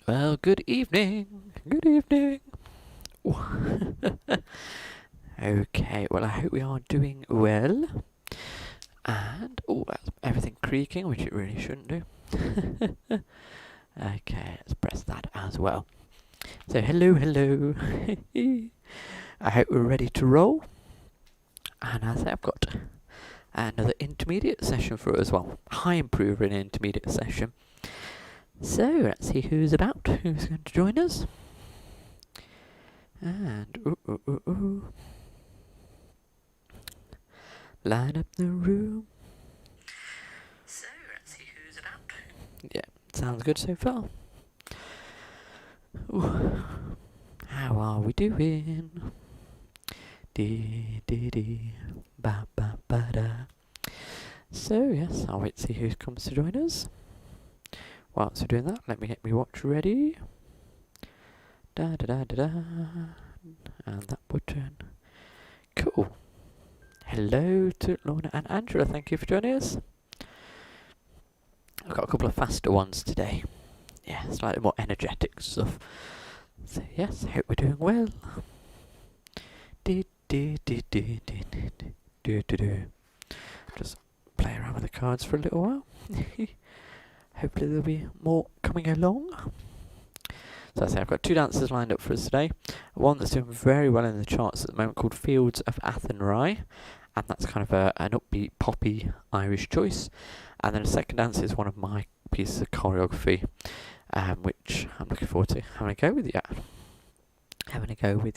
Well, good evening. Good evening. Okay, well, I hope we are doing well. And, that's everything creaking, which it really shouldn't do. Okay, let's press that as well. So, hello. I hope we're ready to roll. And as I've got another intermediate session for us as well. High improver in intermediate session. So, let's see who's who's going to join us. And, line up the room. So, let's see who's about. Yeah, sounds good so far. Ooh. How are we doing? Dee dee dee, ba ba ba da. So, yes, I'll wait to see who comes to join us. Whilst we're doing that, let me get my watch ready. Da da da da da. And that button. Cool. Hello to Lorna and Angela, thank you for joining us. I've got a couple of faster ones today. Yeah, slightly more energetic stuff. So yes, I hope we're doing well. Just play around with the cards for a little while. Hopefully there'll be more coming along. So I've got two dancers lined up for us today. One that's doing very well in the charts at the moment called Fields of Athenry, and that's kind of an upbeat, poppy Irish choice. And then the second dance is one of my pieces of choreography, which I'm looking forward to having a go with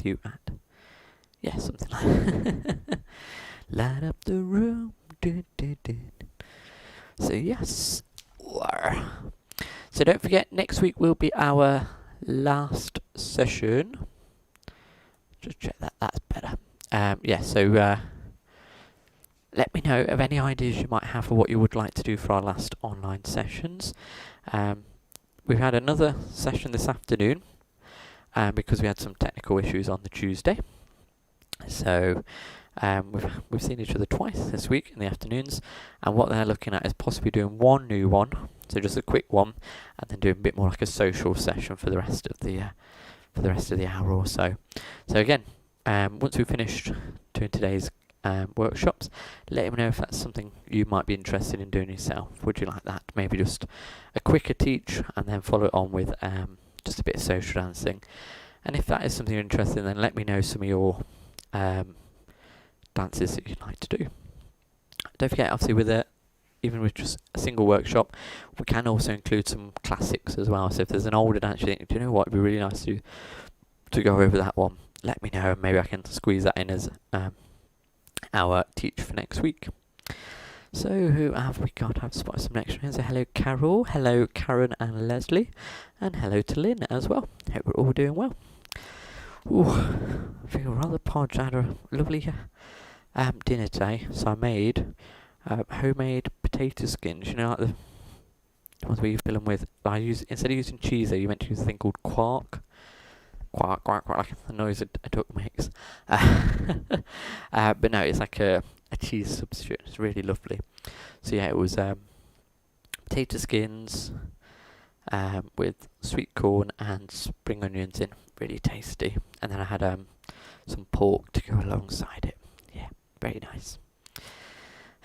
you at. Yeah, something like that. Light up the room. So yes. So don't forget, next week will be our last session. Just check that's better. Let me know of any ideas you might have for what you would like to do for our last online sessions. We've had another session this afternoon because we had some technical issues on the Tuesday. So we've seen each other twice this week in the afternoons, and what they're looking at is possibly doing one new one, so just a quick one, and then doing a bit more like a social session for the rest of the hour or so. So again, once we've finished doing today's workshops, let me know if that's something you might be interested in doing yourself. Would you like that? Maybe just a quicker teach and then follow it on with just a bit of social dancing. And if that is something you're interested in, then let me know some of your dances that you'd like to do. Don't forget, obviously, even with just a single workshop, we can also include some classics as well. So if there's an older dance you think, do you know what, it'd be really nice to go over that one, let me know, and maybe I can squeeze that in as our teach for next week. So who have we got? I've spotted some next ones. So hello Carol, hello Karen and Leslie, and hello to Lynn as well. Hope we're all doing well. Ooh, I feel rather podged. I had a lovely dinner today, so I made homemade potato skins. You know, like the ones where you fill them with. Instead of using cheese, you meant to use a thing called quark. Quark, like the noise a duck makes. But no, it's like a cheese substitute. It's really lovely. So yeah, it was potato skins with sweet corn and spring onions in. Really tasty. And then I had some pork to go alongside it. Yeah, very nice.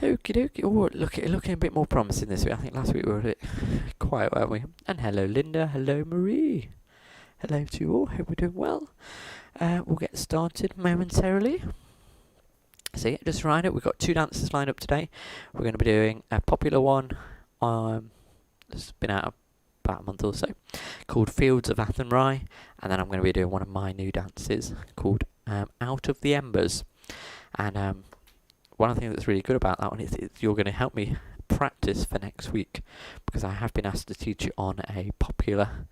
Okie dokie. Oh, looking a bit more promising this week. I think last week we were a bit quiet, weren't we? And hello Linda, hello Marie. Hello to you all, hope we're doing well. We'll get started momentarily. So yeah, just right up, we've got two dances lined up today. We're going to be doing a popular one that's been out about a month or so, called Fields of Athenry, and then I'm going to be doing one of my new dances called Out of the Embers. And one of the things that's really good about that one is you're going to help me practice for next week, because I have been asked to teach it on a popular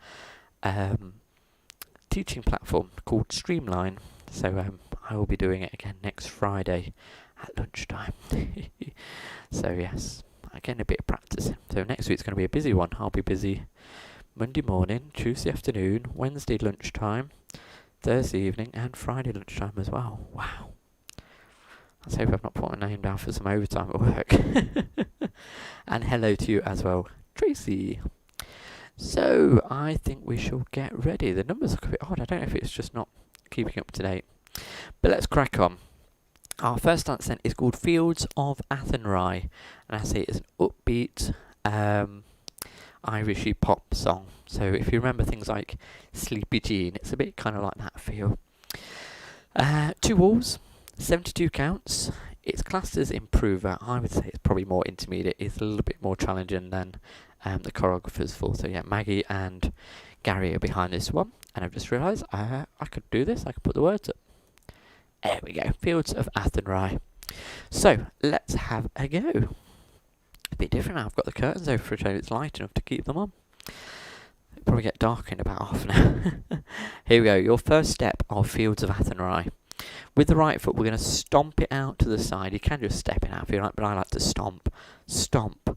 teaching platform called Streamline. So I will be doing it again next Friday at lunchtime. So yes, again a bit of practice. So next week's going to be a busy one. I'll be busy Monday morning, Tuesday afternoon, Wednesday lunchtime, Thursday evening, and Friday lunchtime as well. Wow. Let's hope I've not put my name down for some overtime at work. And hello to you as well, Tracy. So, I think we shall get ready. The numbers look a bit odd. I don't know if it's just not keeping up to date. But let's crack on. Our first dance then is called Fields of Athenry. And I say it's an upbeat Irishy pop song. So if you remember things like Sleepy Jean, it's a bit kind of like that feel. 2 walls, 72 counts. It's classed as improver. I would say it's probably more intermediate. It's a little bit more challenging than the choreographers for. So yeah, Maggie and Gary are behind this one. And I've just realised I could do this. I could put the words up. There we go. Fields of Athenry. So let's have a go. A bit different now. I've got the curtains over for a change. It's light enough to keep them on. It'll probably get dark in about half an hour. Here we go. Your first step of Fields of Athenry. With the right foot, we're going to stomp it out to the side. You can just step it out if you like, but I like to stomp. Stomp.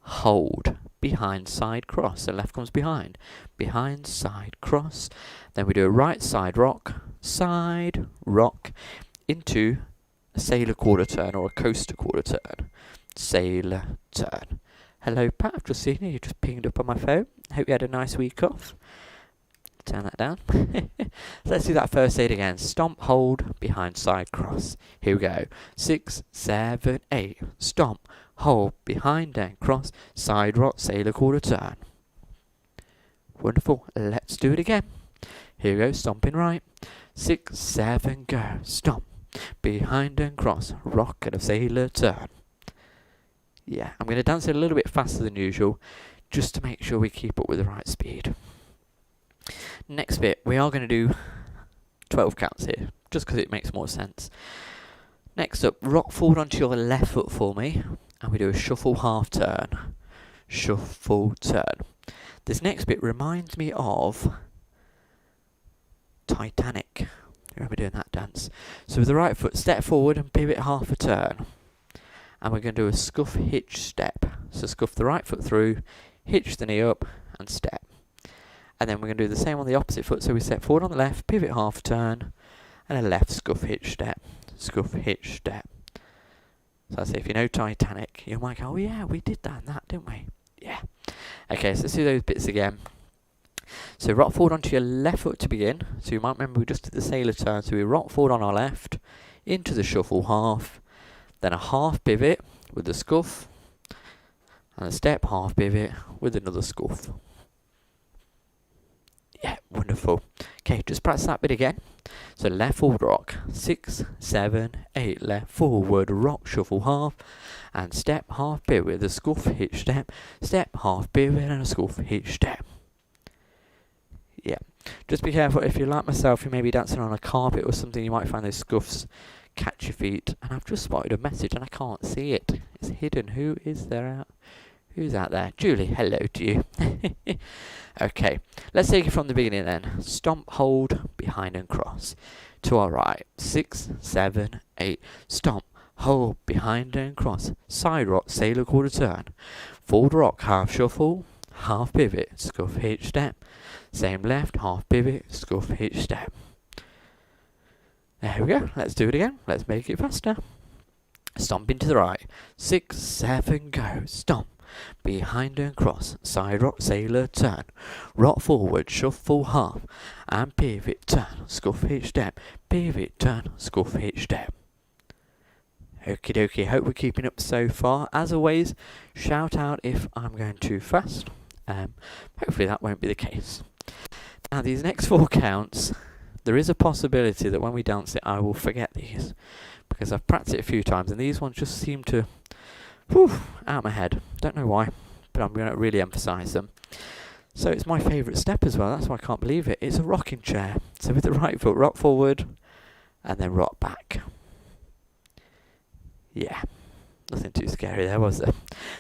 Hold. Behind, side, cross. So left comes behind. Behind, side, cross. Then we do a right side rock. Side, rock. Into a sailor quarter turn or a coaster quarter turn. Sailor turn. Hello, Pat. I've just seen you. You just pinged up on my phone. Hope you had a nice week off. Turn that down. Let's do that first aid again. Stomp, hold, behind, side, cross. Here we go. 6, 7, 8. Stomp, hold, behind and cross. Side rock, sailor quarter turn. Wonderful. Let's do it again. Here we go. Stomping right. 6, 7, go. Stomp, behind and cross. Rock and a sailor turn. Yeah, I'm going to dance it a little bit faster than usual, just to make sure we keep up with the right speed. Next bit, we are going to do 12 counts here, just because it makes more sense. Next up, rock forward onto your left foot for me, and we do a shuffle half turn. Shuffle turn. This next bit reminds me of Titanic. Remember doing that dance? So with the right foot, step forward and pivot half a turn. And we're going to do a scuff hitch step. So scuff the right foot through, hitch the knee up, and step. And then we're going to do the same on the opposite foot. So we step forward on the left, pivot half turn, and a left scuff hitch step. Scuff hitch step. So I say, if you know Titanic, you might go, oh yeah, we did that and that, didn't we? Yeah. Okay, so let's do those bits again. So rock forward onto your left foot to begin. So you might remember we just did the sailor turn. So we rock forward on our left, into the shuffle half, then a half pivot with the scuff, and a step half pivot with another scuff. Yeah, wonderful. Okay, just practice that bit again. So left forward rock, 6, 7, 8, left forward rock, shuffle half, and step half pivot with a scuff hitch step, step half pivot and a scuff hitch step. Yeah, just be careful. If you're like myself, you may be dancing on a carpet or something, you might find those scuffs catch your feet. And I've just spotted a message and I can't see it. It's hidden. Who is there out? Who's out there? Julie, hello to you. Okay, let's take it from the beginning then. Stomp, hold, behind and cross. To our right. 6, 7, 8. Stomp, hold, behind and cross. Side rock, sailor quarter turn. Forward rock, half shuffle, half pivot, scuff hitch step. Same left, half pivot, scuff hitch step. There we go. Let's do it again. Let's make it faster. Stomp into the right. 6, 7, go. Stomp. Behind and cross. Side rock, sailor turn. Rock forward, shuffle half. And pivot turn. Scuff hitch step. Pivot turn. Scuff hitch step. Okie dokie. Hope we're keeping up so far. As always, shout out if I'm going too fast. Hopefully that won't be the case. Now these next 4 counts, there is a possibility that when we dance it I will forget these, because I've practiced it a few times and these ones just seem to out of my head. Don't know why, but I'm going to really emphasise them. So it's my favourite step as well, that's why I can't believe it. It's a rocking chair. So with the right foot, rock forward and then rock back. Yeah, nothing too scary there, was there?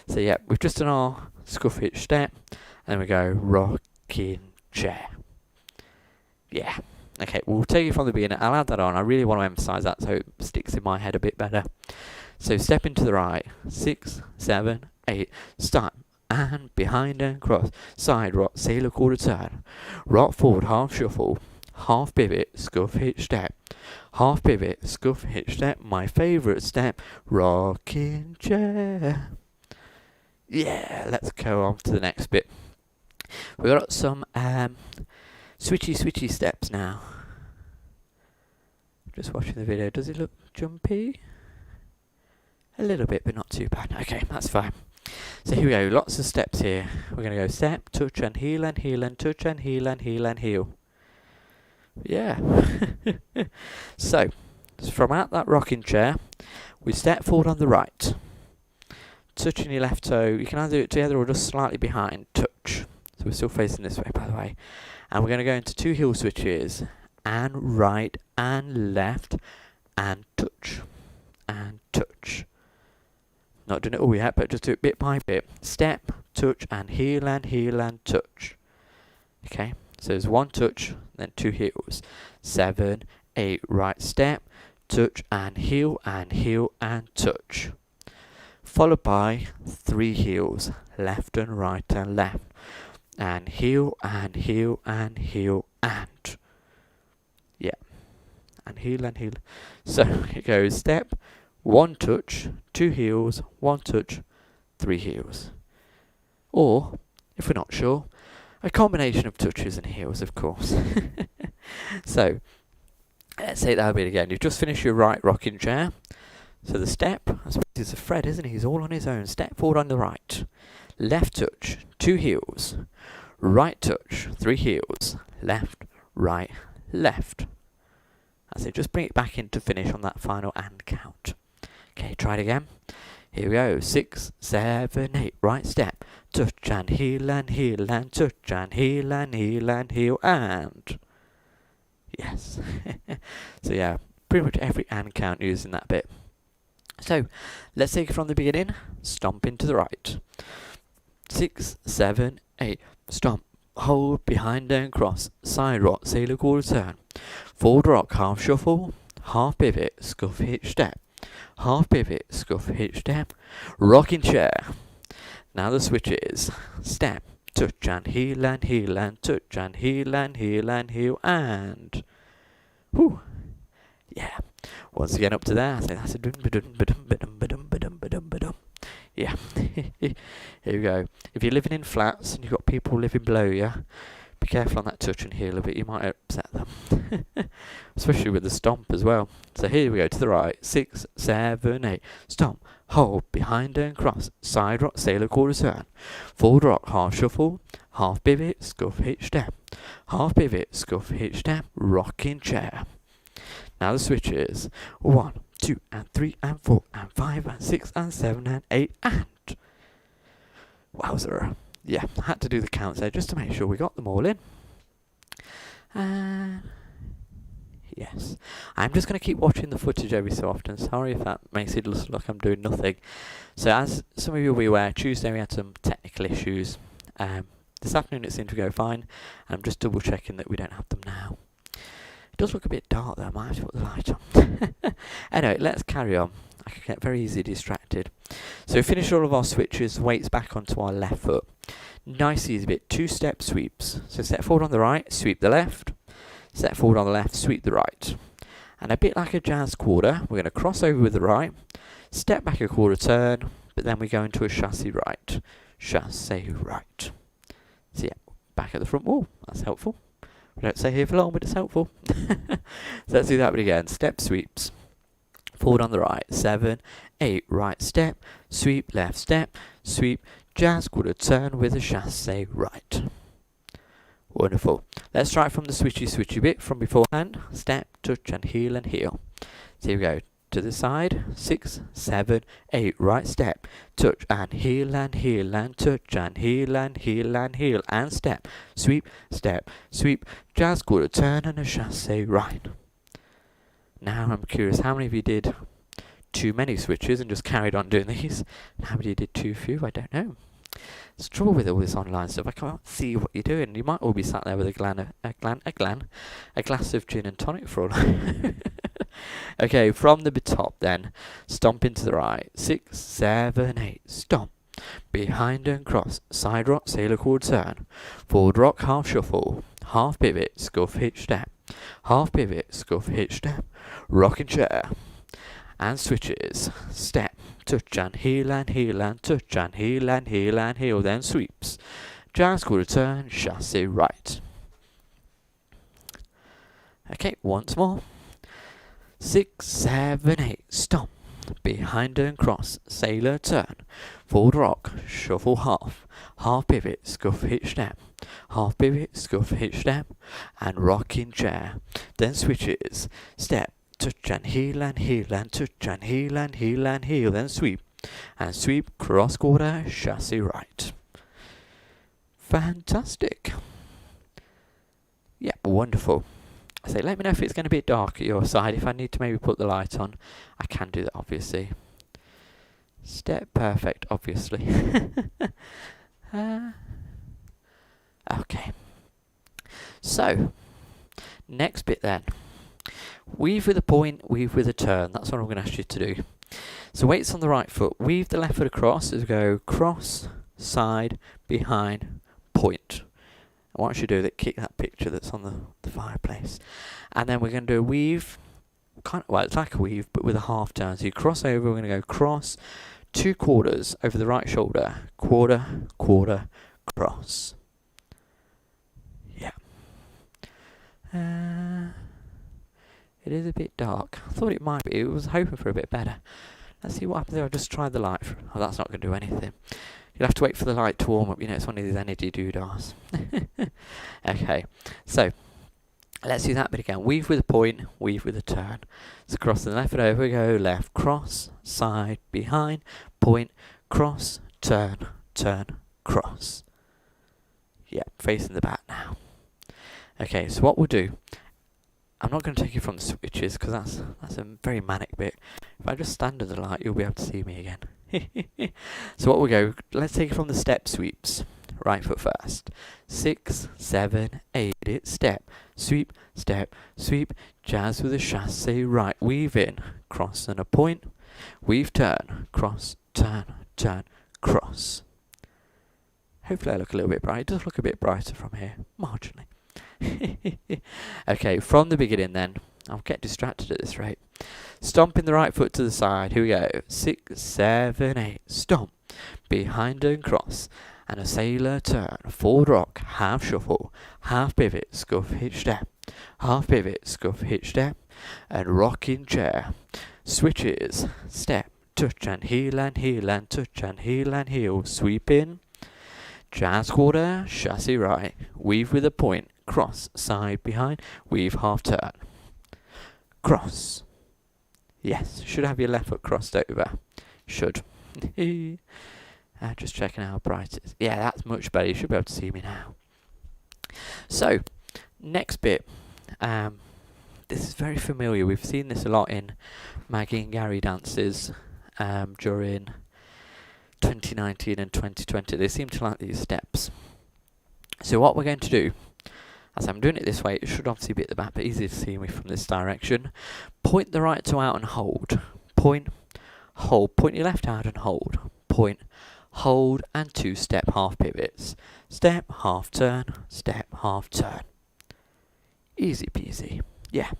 So yeah, we've just done our scuff hitch step and we go rocking chair. Yeah. Okay, we'll take it from the beginning. I'll add that on. I really want to emphasise that so it sticks in my head a bit better. So step into the right. 6, 7, 8. Stop. And behind and cross. Side rock, sailor quarter turn. Rock forward, half shuffle. Half pivot, scuff hitch step. Half pivot, scuff hitch step. My favourite step. Rocking chair. Yeah, let's go on to the next bit. We've got some switchy steps now. Just watching the video. Does it look jumpy? A little bit, but not too bad. Okay, that's fine. So here we go. Lots of steps here. We're going to go step, touch and heel and heel and touch and heel and heel and heel. Yeah. So, from out that rocking chair, we step forward on the right. Touching your left toe. You can either do it together or just slightly behind. Touch. So we're still facing this way, by the way. And we're going to go into 2 heel switches. And right and left. And touch. And touch. Not doing it all yet, but just do it bit by bit. Step, touch, and heel and touch. Okay, so there's 1 touch, then 2 heels. 7, 8, right step, touch, and heel and touch. Followed by 3 heels, left and right and left. And heel and heel and heel and. Yeah, and heel. So it goes step, 1 touch, 2 heels, 1 touch, 3 heels. Or, if we're not sure, a combination of touches and heels, of course. So, let's take that a bit again. You've just finished your right rocking chair. So the step, I suppose it's a Fred, isn't he? He's all on his own. Step forward on the right. Left touch, 2 heels. Right touch, 3 heels. Left, right, left. That's it. Just bring it back in to finish on that final and count. Okay, try it again. Here we go. 6, 7, 8. Right step. Touch and heel and touch and heel and heel and. Yes. So yeah, pretty much every and count using that bit. So, let's take it from the beginning. Stomp into the right. 6, 7, 8. Stomp. Hold behind and cross. Side rock, sailor quarter turn. Forward rock, half shuffle. Half pivot, scuff hitch step. Half pivot, scuff hitch step. Rocking chair. Now the switches. Step, touch and heel and touch and heel and heel and. Whew. Yeah. Once again up to there. I think that's a dum ba dum. Yeah. Here we go. If you're living in flats and you've got people living below you, be careful on that touch and heel a bit, you might upset them. Especially with the stomp as well. So here we go to the right. 6, 7, 8. Stomp. Hold. Behind and cross. Side rock. Sailor quarter turn. Forward rock. Half shuffle. Half pivot. Scuff hitch step. Half pivot. Scuff hitch step. Rocking chair. Now the switches. 1, 2, and 3, and 4, and 5, and 6, and 7, and 8, and. Wowzer. Yeah, I had to do the counts there just to make sure we got them all in. Yes. I'm just going to keep watching the footage every so often. Sorry if that makes it look like I'm doing nothing. So as some of you will be aware, Tuesday we had some technical issues. This afternoon it seemed to go fine. I'm just double checking that we don't have them now. It does look a bit dark though, I might have to put the light on. Anyway, let's carry on. I can get very easily distracted. So we finish all of our switches, weights back onto our left foot. Nice easy bit, 2-step sweeps. So step forward on the right, sweep the left. Step forward on the left, sweep the right. And a bit like a jazz quarter, we're going to cross over with the right, step back a quarter turn, but then we go into a chassé right. Chassé right. So yeah, back at the front wall. That's helpful. We don't stay here for long, but it's helpful. So let's do that bit again. Step sweeps. Forward on the right. 7, 8. Right step. Sweep. Left step. Sweep. Jazz quarter turn with a chassé right. Wonderful. Let's try it from the switchy bit from beforehand. Step, touch and heel. So here we go. To the side. 6, 7, 8. Right step. Touch and heel and touch and heel and step. Sweep, step, sweep. Jazz quarter turn and a chassé right. Now I'm curious, how many of you did too many switches and just carried on doing these? And how many did too few? I don't know. It's trouble with all this online stuff. I can't see what you're doing. You might all be sat there with a glass of gin and tonic for all. Okay, from the top then. Stomp into the right. 6, 7, 8. Stomp. Behind and cross. Side rock, sailor quarter turn. Forward rock, half shuffle. Half pivot, scuff hitch step. Half pivot, scuff hitch step. Rocking chair. And switches. Step. Touch and heel touch and heel. Then sweeps. jazz quarter turn, chassé right. Okay, once more. 6, 7, 8, stomp. Behind and cross, sailor turn. Forward rock, shuffle half. Half pivot, scuff hitch step. Half pivot, scuff hitch step. And rocking chair. Then switches. Step, touch and heel and heel and touch and heel and heel and heel. Then sweep. And sweep, cross quarter, chassé right. Fantastic. Yep, wonderful. So let me know if it's going to be dark at your side. If I need to maybe put the light on, I can do that, obviously. Step perfect, obviously. Okay. So, next bit then. Weave with a point, weave with a turn. That's what I'm going to ask you to do. So weights on the right foot. Weave the left foot across as we go cross, side, behind, point. I want you to do that, kick that picture that's on the fireplace. And then we're going to do a weave, well, it's like a weave, but with a half turn. So you cross over, we're going to go cross, 2 quarters over the right shoulder, quarter, quarter, cross. Yeah. It is a bit dark. I thought it might be. I was hoping for a bit better. Let's see what happens if I just try the light. Oh, that's not going to do anything. You'll have to wait for the light to warm up. You know, it's one of these energy doodahs. Okay, so let's do that bit again. Weave with a point, weave with a turn. So cross the left foot over, we go left, cross, side, behind, point, cross, turn, turn, cross. Yeah, facing the back now. Okay, so what we'll do, I'm not going to take you from the switches because that's a very manic bit. If I just stand under the light, you'll be able to see me again. So what we'll go, let's take it from the step sweeps. Right foot first. 6, 7, 8, it's step, sweep, step, sweep, jazz with a chassé right, weave in, cross and a point, weave turn, cross, turn, turn, cross. Hopefully I look a little bit bright. It does look a bit brighter from here, marginally. Okay, from the beginning then. I'll get distracted at this rate. Stomping the right foot to the side. Here we go. 6, 7, 8. Stomp. Behind and cross. And a sailor turn. Forward rock. Half shuffle. Half pivot. Scuff hitch step. Half pivot. Scuff hitch step. And rocking chair. Switches. Step. Touch and heel and heel and touch and heel and heel. Sweep in. Jazz quarter. Chassé right. Weave with a point. Cross. Side behind. Weave half turn. Cross. Yes, should have your left foot crossed over. Should. Just checking how bright it is. Yeah, that's much better. You should be able to see me now. So, next bit. This is very familiar. We've seen this a lot in Maggie and Gary dances during 2019 and 2020. They seem to like these steps. So what we're going to do, as I'm doing it this way, it should obviously be at the back, but easy to see me from this direction. Point the right toe out and hold. Point, hold. Point your left out and hold. Point, hold, and 2 step half pivots. Step, half turn, step, half turn. Easy peasy. Yeah.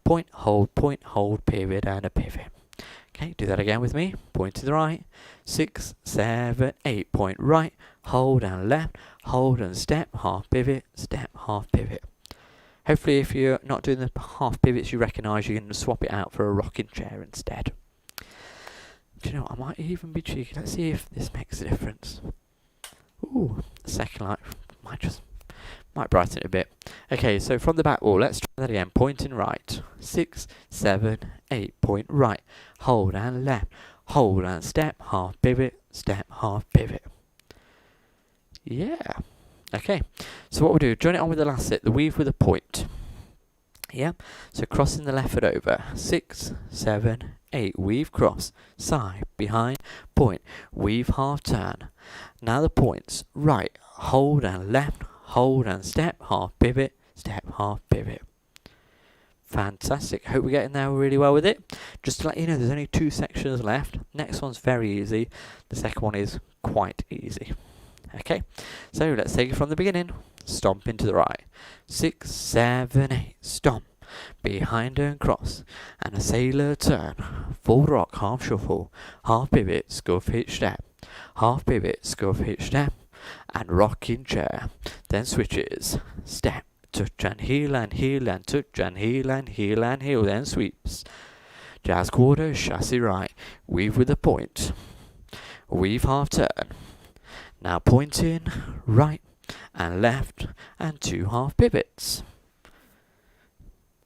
Point, hold, pivot, and a pivot. Okay, do that again with me. Point to the right. 6, 7, 8. Point right, hold and left, hold and step, half pivot, step, half pivot. Hopefully if you're not doing the half pivots you recognise, you can swap it out for a rocking chair instead. Do you know what, I might even be cheeky. Let's see if this makes a difference. Ooh, the second light might brighten it a bit. Okay, so from the back wall, let's try that again. Pointing right. 6, 7, 8. Point right. Hold and left. Hold and step, half pivot, step, half pivot. Yeah. Okay, so what we'll do, join it on with the last set, the weave with a point. Yeah, so crossing the left foot over. 6, 7, 8. Weave cross. Side, behind, point. Weave half turn. Now the points. Right, hold and left, hold and step, half pivot, step, half pivot. Fantastic. Hope we're getting there really well with it. Just to let you know, there's only 2 sections left. Next one's very easy. The second one is quite easy. Okay, so let's take it from the beginning. Stomp into the right. 6, 7, 8. Stomp. Behind and cross. And a sailor turn. Full rock, half shuffle. Half pivot, scuff hitch step. Half pivot, scuff hitch step. and rocking chair, then switches, step, touch and heel and touch and heel and heel, then sweeps. Jazz quarter, chassis right, weave with a point, weave half turn. Now pointing, right and left and 2 half pivots.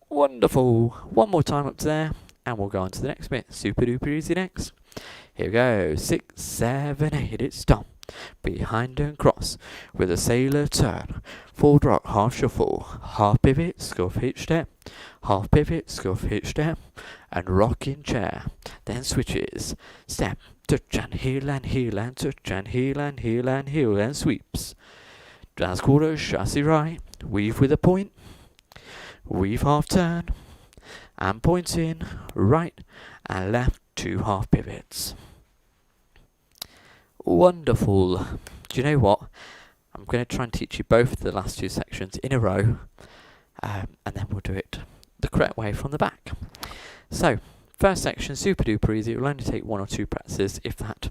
Wonderful. One more time up to there, and we'll go on to the next bit. Super duper easy next. Here we go. 6, 7, 8, it's stomp. Behind and cross with a sailor turn. Forward rock, half shuffle, half pivot, scuff hitch step, half pivot, scuff hitch step, and rocking chair. Then switches, step, touch and heel and touch and heel and heel, then sweeps. Jazz quarter, chassis right, weave with a point, weave half turn, and pointing right and left 2 half pivots. Wonderful. Do you know what? I'm going to try and teach you both the last 2 sections in a row, and then we'll do it the correct way from the back. So, first section, super duper easy. It will only take 1 or 2 practices, if that.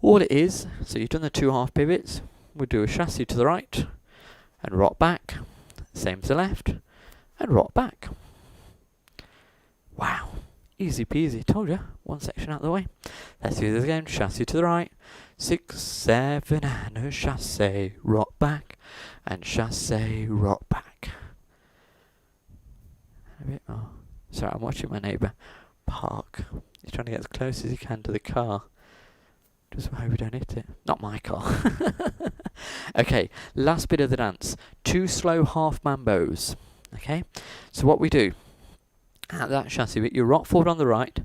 All it is, so you've done the 2 half pivots, we'll do a chassis to the right, and rock back, same to the left, and rock back. Wow. Easy peasy, told you. One section out of the way. Let's do this again. Chassis to the right. 6, 7, and a chassis. Rock back. And chassis, rock back. A bit more. Sorry, I'm watching my neighbour park. He's trying to get as close as he can to the car. Just hope we don't hit it. Not my car. Okay, last bit of the dance. 2 slow half mambos. Okay, so what we do, at that chassis bit, you rock forward on the right.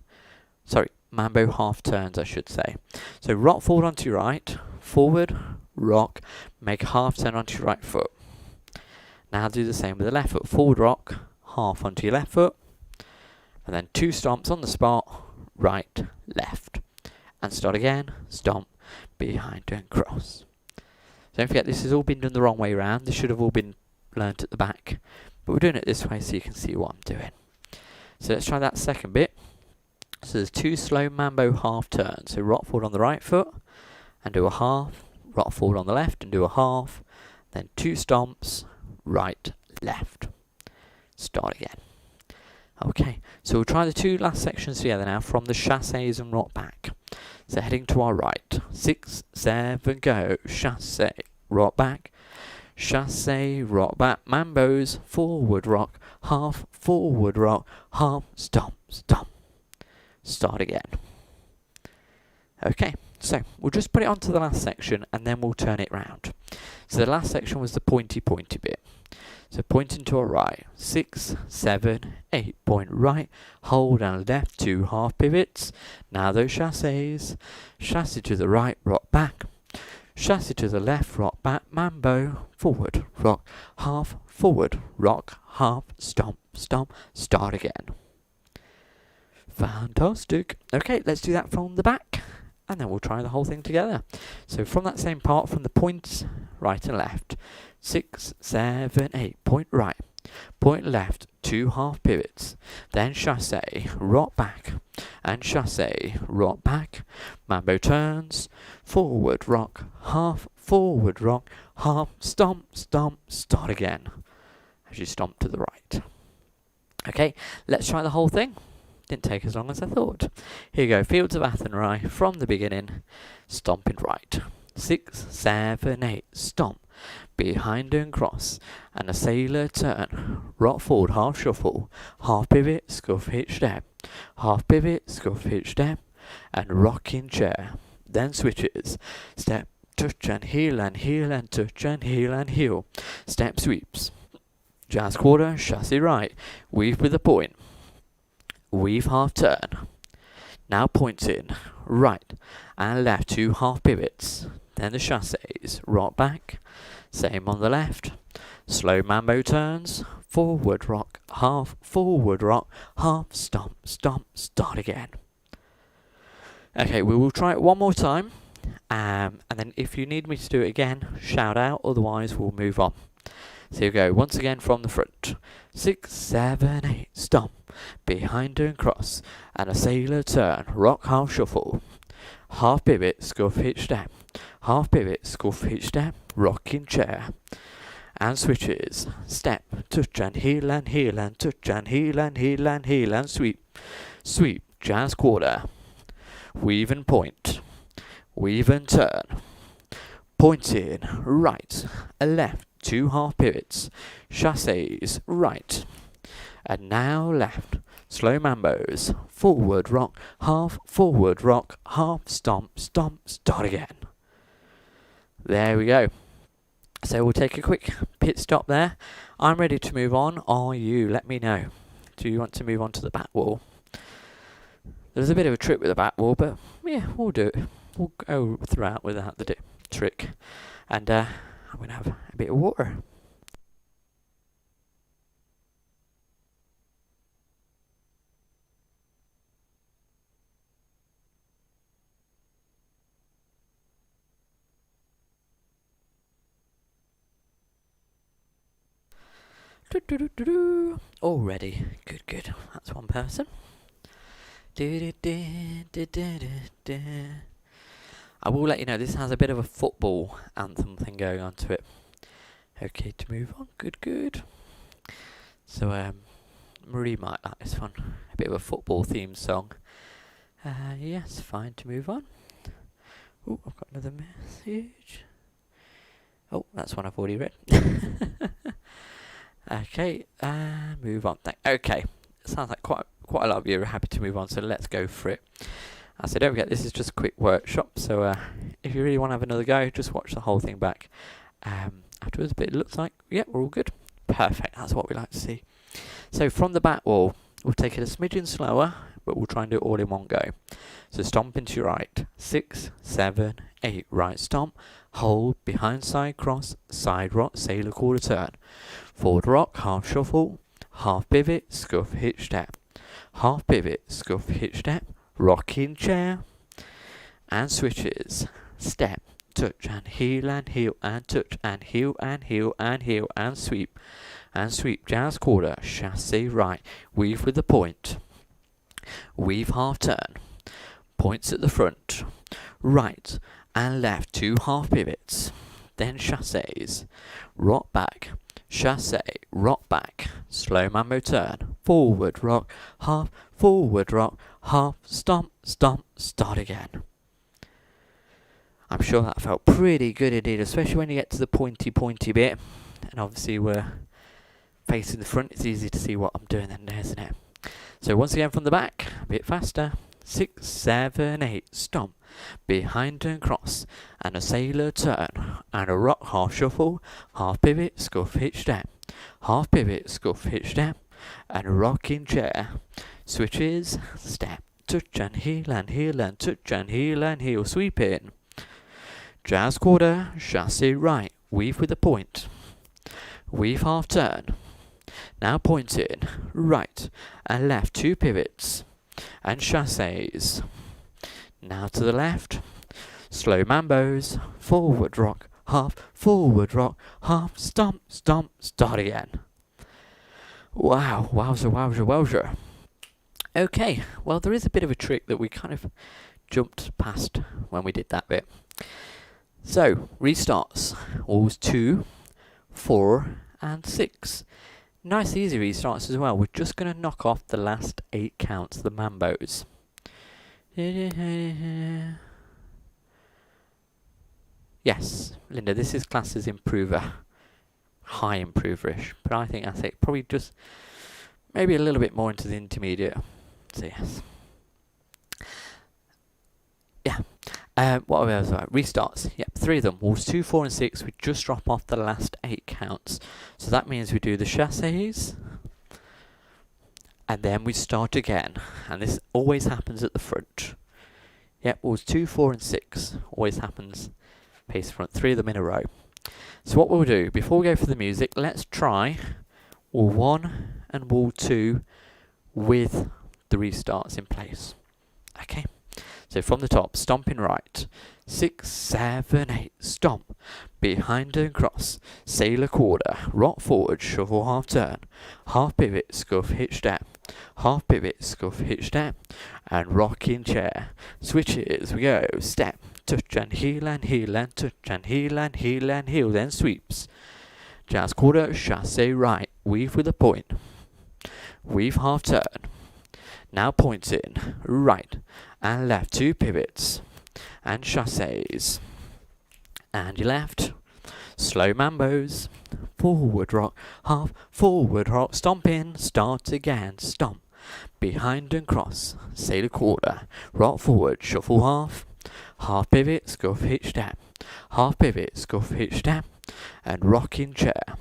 Sorry, mambo half turns, I should say. So rock forward onto your right, forward, rock, make a half turn onto your right foot. Now do the same with the left foot. Forward rock, half onto your left foot, and then 2 stomps on the spot, right, left. And start again, stomp, behind and cross. Don't forget, this has all been done the wrong way around. This should have all been learnt at the back. But we're doing it this way so you can see what I'm doing. So let's try that second bit. So there's 2 slow mambo half turns. So rock forward on the right foot and do a half. Rock forward on the left and do a half. Then 2 stomps, right, left. Start again. Okay, so we'll try the 2 last sections together now from the chassis and rock back. So heading to our right. 6, 7, go. Chassis, rock back. Chassis, rock back, mambos, forward rock, half, forward rock, half, stomp, stomp. Start again. Okay, so we'll just put it onto the last section and then we'll turn it round. So the last section was the pointy bit. So pointing to our right, 6, 7, 8, point right, hold and left, 2 half pivots. Now those chassis, chassis to the right, rock back. Chassis to the left, rock back, mambo, forward, rock, half, forward, rock, half, stomp, stomp, start again. Fantastic. Okay, let's do that from the back, and then we'll try the whole thing together. So from that same part, from the points, right and left, 6, 7, 8, point right, point left, 2 half pivots, then chassis, rock back, and chassis, rock back, mambo turns, forward rock, half, forward rock, half, stomp, stomp, start again, as you stomp to the right. Okay, let's try the whole thing. Didn't take as long as I thought. Here you go, Fields of Athenry, from the beginning, stomping right. 6, 7, 8, stomp, behind and cross, and a sailor turn, rock forward, half shuffle, half pivot, scuff hitch step, half pivot, scuff hitch step, and rocking chair. Then switches, step, touch and heel and touch and heel, step sweeps. Jazz quarter, chassis right, weave with a point, weave half turn. Now points in, right and left, 2 half pivots. Then the chassis, rock back, same on the left. Slow mambo turns, forward rock, half, stomp, stomp, start again. Okay, we will try it one more time, and then if you need me to do it again, shout out, otherwise we'll move on. So here we go, once again from the front. 6, 7, 8, stomp, behind and cross, and a sailor turn, rock half shuffle, half pivot, scuff hitch step, half pivot, scuff, hitch step, rocking chair, and switches, step, touch and heel and heel and touch and heel and heel and heel and sweep, sweep, jazz quarter, weave and point, weave and turn, point in, right, a left, 2 half pivots, chassés, right, and now left, slow mambos, forward rock, half, stomp, stomp, start again. There we go. So we'll take a quick pit stop there. I'm ready to move on. Are you? Let me know. Do you want to move on to the back wall? There's a bit of a trick with the back wall, but yeah, we'll do it. We'll go throughout without the trick. And I'm going to have a bit of water. All ready. Good, good. That's one person. I will let you know, this has a bit of a football anthem thing going on to it. Okay, to move on. Good, good. So, Marie might like this one. A bit of a football themed song. Yes, fine to move on. Oh, I've got another message. Oh, that's one I've already read. Okay, move on. Okay, sounds like quite a lot of you are happy to move on, so let's go for it. So don't forget, this is just a quick workshop, so if you really want to have another go, just watch the whole thing back afterwards, but it looks like, yeah, we're all good. Perfect, that's what we like to see. So from the back wall, we'll take it a smidgen slower, but we'll try and do it all in one go. So stomp into your right, 6, 7, 8, right stomp, hold, behind side cross, side rock, sailor quarter turn, forward rock, half shuffle, half pivot, scuff, hitch step, half pivot, scuff, hitch step, rocking chair, and switches, step, touch and heel and touch and heel and heel and heel and sweep, jazz quarter, chassé right, weave with the point, weave half turn, points at the front, right and left, 2 half pivots, then chassés, rock back, chassé, rock back, slow mambo turn, forward rock, half, stomp, stomp, start again. I'm sure that felt pretty good indeed, especially when you get to the pointy bit, and obviously we're facing the front, it's easy to see what I'm doing then, isn't it? So once again from the back, a bit faster, 6, 7, 8, stomp, behind and cross, and a sailor turn, and a rock, half shuffle, half pivot, scuff, hitch step, half pivot, scuff, hitch step, and a rocking chair, switches, step, touch and heel and heel and touch and heel, sweep in, jazz quarter, chassé right, weave with a point, weave half turn, now point in, right and left, 2 pivots, and chassés, now to the left, slow mambos, forward rock, half, stomp, stomp, start again. Wow, wowzer. Okay, well there is a bit of a trick that we kind of jumped past when we did that bit. So, restarts, always 2, 4 and 6. Nice easy restarts as well. We're just going to knock off the last 8 counts, the mambos. Yes, Linda, this is classed as improver. High improver-ish. But I think that's it. Probably just maybe a little bit more into the intermediate. So yes. Yeah. What else? Restarts. Yep, 3 of them. Walls 2, 4 and 6. We just drop off the last 8 counts. So that means we do the chassés. And then we start again. And this always happens at the front. Yep, walls 2, 4 and 6. Always happens pace front. 3 of them in a row. So what we'll do, before we go for the music, let's try wall 1 and wall 2 with the restarts in place. Okay. So from the top, stomping right, 6, 7, 8, stomp, behind and cross, sailor quarter, rock forward, shuffle half turn, half pivot, scuff, hitch step, half pivot, scuff, hitch step, and rocking chair. Switches, we go, step, touch and heel and heel and touch and heel and heel and heel, then sweeps. Jazz quarter, chassé right, weave with a point. Weave half turn. Now points in, right and left, 2 pivots and chassés. And your left, slow mambos, forward rock, half, forward rock, stomp in, start again, stomp, behind and cross, sailor quarter, rock forward, shuffle half, half pivot, scuff hitch step, half pivot, scuff hitch step, and rocking chair,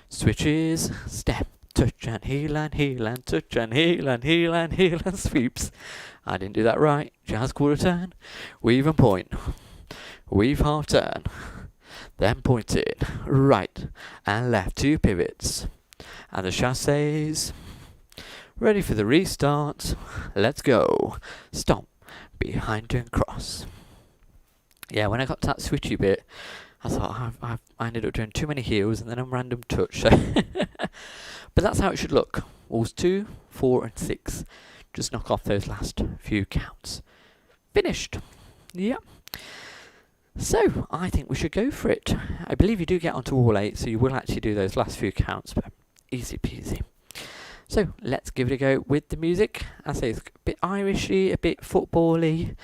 switches, step, touch and heel and heel and touch and heel and heel and heel and sweeps. I didn't do that right. Jazz quarter turn, weave and point, weave half turn, then point in, right and left, 2 pivots, and the chassés. Ready for the restart. Let's go. Stomp, behind and cross. Yeah, when I got to that switchy bit, I thought I ended up doing too many heels and then a random touch. So but that's how it should look. Walls 2, 4 and 6. Just knock off those last few counts. Finished. Yep. So, I think we should go for it. I believe you do get onto all 8, so you will actually do those last few counts, but easy peasy. So, let's give it a go with the music. I say it's a bit Irishy, a bit football-y,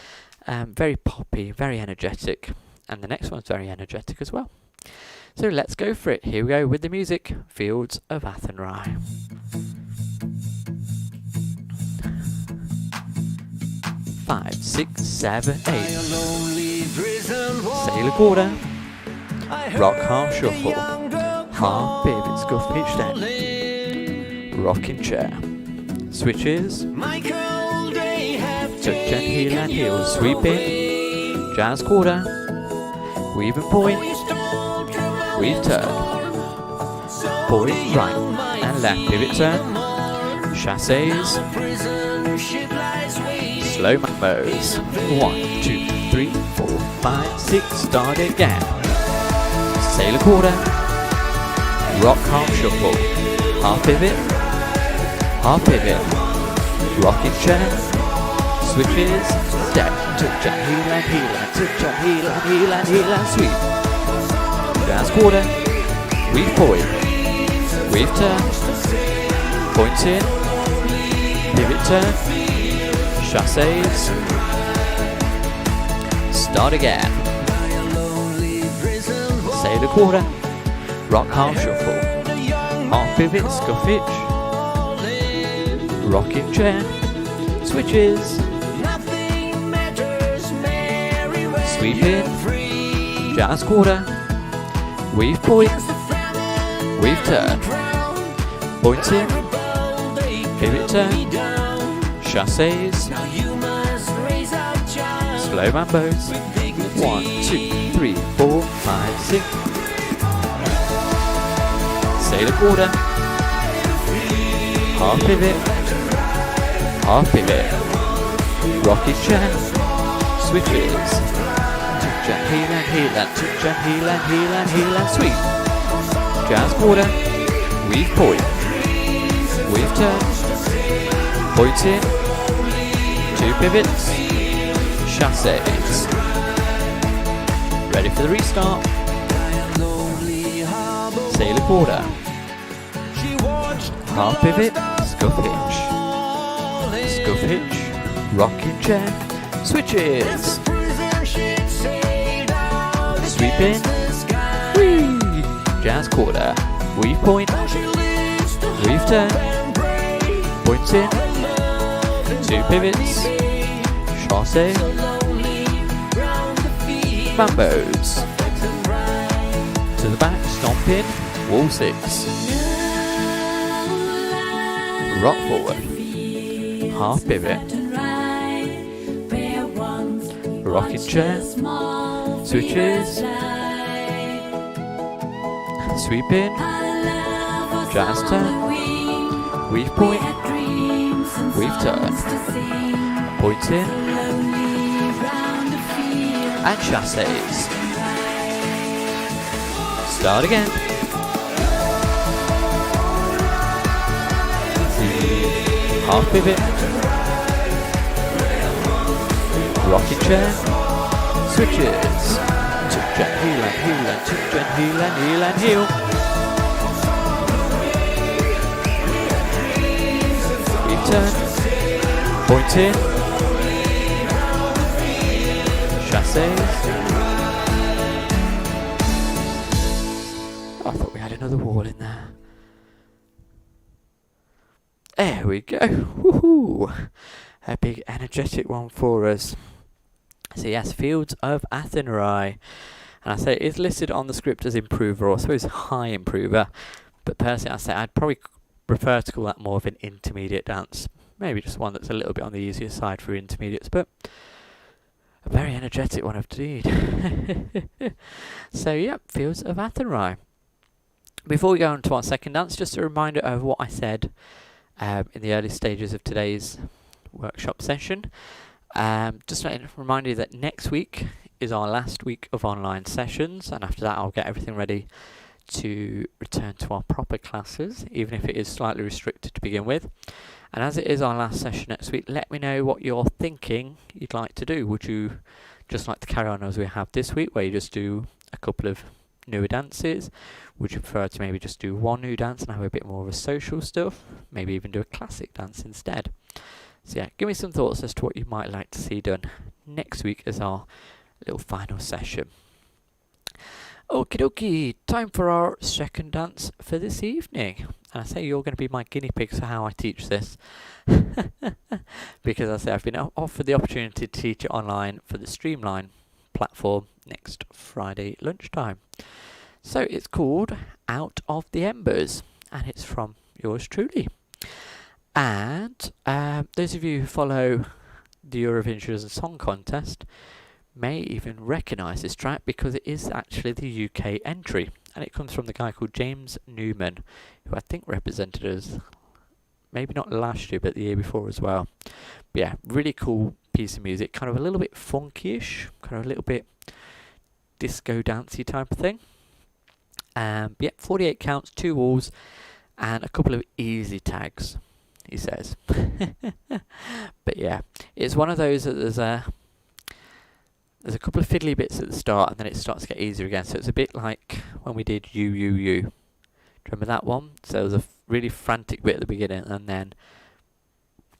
very poppy, very energetic, and the next one's very energetic as well. So, let's go for it. Here we go with the music. Fields of Athenry. Five, 6, 7, 8. Sailor quarter. Rock half shuffle. Half pivot scuff pitch step. Rocking chair. Switches. Touch and heel, sweep in. Jazz quarter. Weave and point. Weave turn. Point right and left pivot turn. Chassés. Slow mambos. 1, 2, 3, 4, 5, 6. Start again. Sailor quarter. Rock half shuffle. Half pivot. Half pivot. Rocking chair. Switches. Step. Touch and heel and heel and touch and heel and heel and heel and sweep. Jazz quarter. Weave point. Weave turn. Point in. Pivot turn. Chassés. Start again. Sailor quarter. Rock half shuffle. Half pivot, scuff hitch. Rocking chair. Switches. Sweep in. Jazz quarter. Weave point. Weave turn. Point in. Pivot turn. Chassés. Slow mambos. 1, 2, 3, 4, 5, 6. Sailor quarter. Half pivot. Half pivot. Rocking chair. Switches. Touch and heel and heel and touch and heel and heel and heel and sweep. Jazz quarter. Weave point. Weave turn. Point in. 2 pivots. Chassés. Ready for the restart. Sailor quarter. Half pivot. Scuff hitch. Scuff hitch. Rocking chair. Switches. Sweep in. Whee! Jazz quarter. Weave point. Weave turn. Point in. 2 pivots. Chassé. Mambos. To the back, stomp in. Wall 6. Rock forward. Half pivot. Rocking chair. Switches. Sweep in. Jazz turn. Weave point. Weave turn. Point in. And chassés. Start again. Half pivot. Rocking chair. switches. Touch and heel and heel and touch and heel and heel and heel. Return. Point in. Chassis. I thought we had another wall in there. There we go. Woohoo! A big energetic one for us. So yes, Fields of Athenry. And I say it is listed on the script as improver, or I suppose high improver. But personally I say I'd probably prefer to call that more of an intermediate dance. Maybe just one that's a little bit on the easier side for intermediates, but a very energetic one indeed. So yeah, Fields of Athenry. Before we go on to our second dance, just a reminder of what I said in the early stages of today's workshop session. Just to remind you that next week is our last week of online sessions, and after that I'll get everything ready to return to our proper classes, even if it is slightly restricted to begin with. And as it is our last session next week, let me know what you're thinking you'd like to do. Would you just like to carry on as we have this week, where you just do a couple of newer dances? Would you prefer to maybe just do one new dance and have a bit more of a social stuff? Maybe even do a classic dance instead. So yeah, give me some thoughts as to what you might like to see done next week as our little final session. Okie dokie, time for our second dance for this evening. And I say you're going to be my guinea pigs for how I teach this. Because I say I've been offered the opportunity to teach it online for the Streamline platform next Friday lunchtime. So it's called Out of the Embers, and it's from yours truly. And those of you who follow the Eurovision Song Contest may even recognise this track, because it is actually the UK entry, and it comes from the guy called James Newman, who I think represented us maybe not last year but the year before as well. But yeah, really cool piece of music, kind of a little bit funky-ish, kind of a little bit disco dancey type of thing. But yeah, 48 counts, 2 walls, and a couple of easy tags, he says. But yeah, it's one of those that there's a couple of fiddly bits at the start, and then it starts to get easier again. So it's a bit like when we did You. Do you remember that one? So there was a really frantic bit at the beginning, and then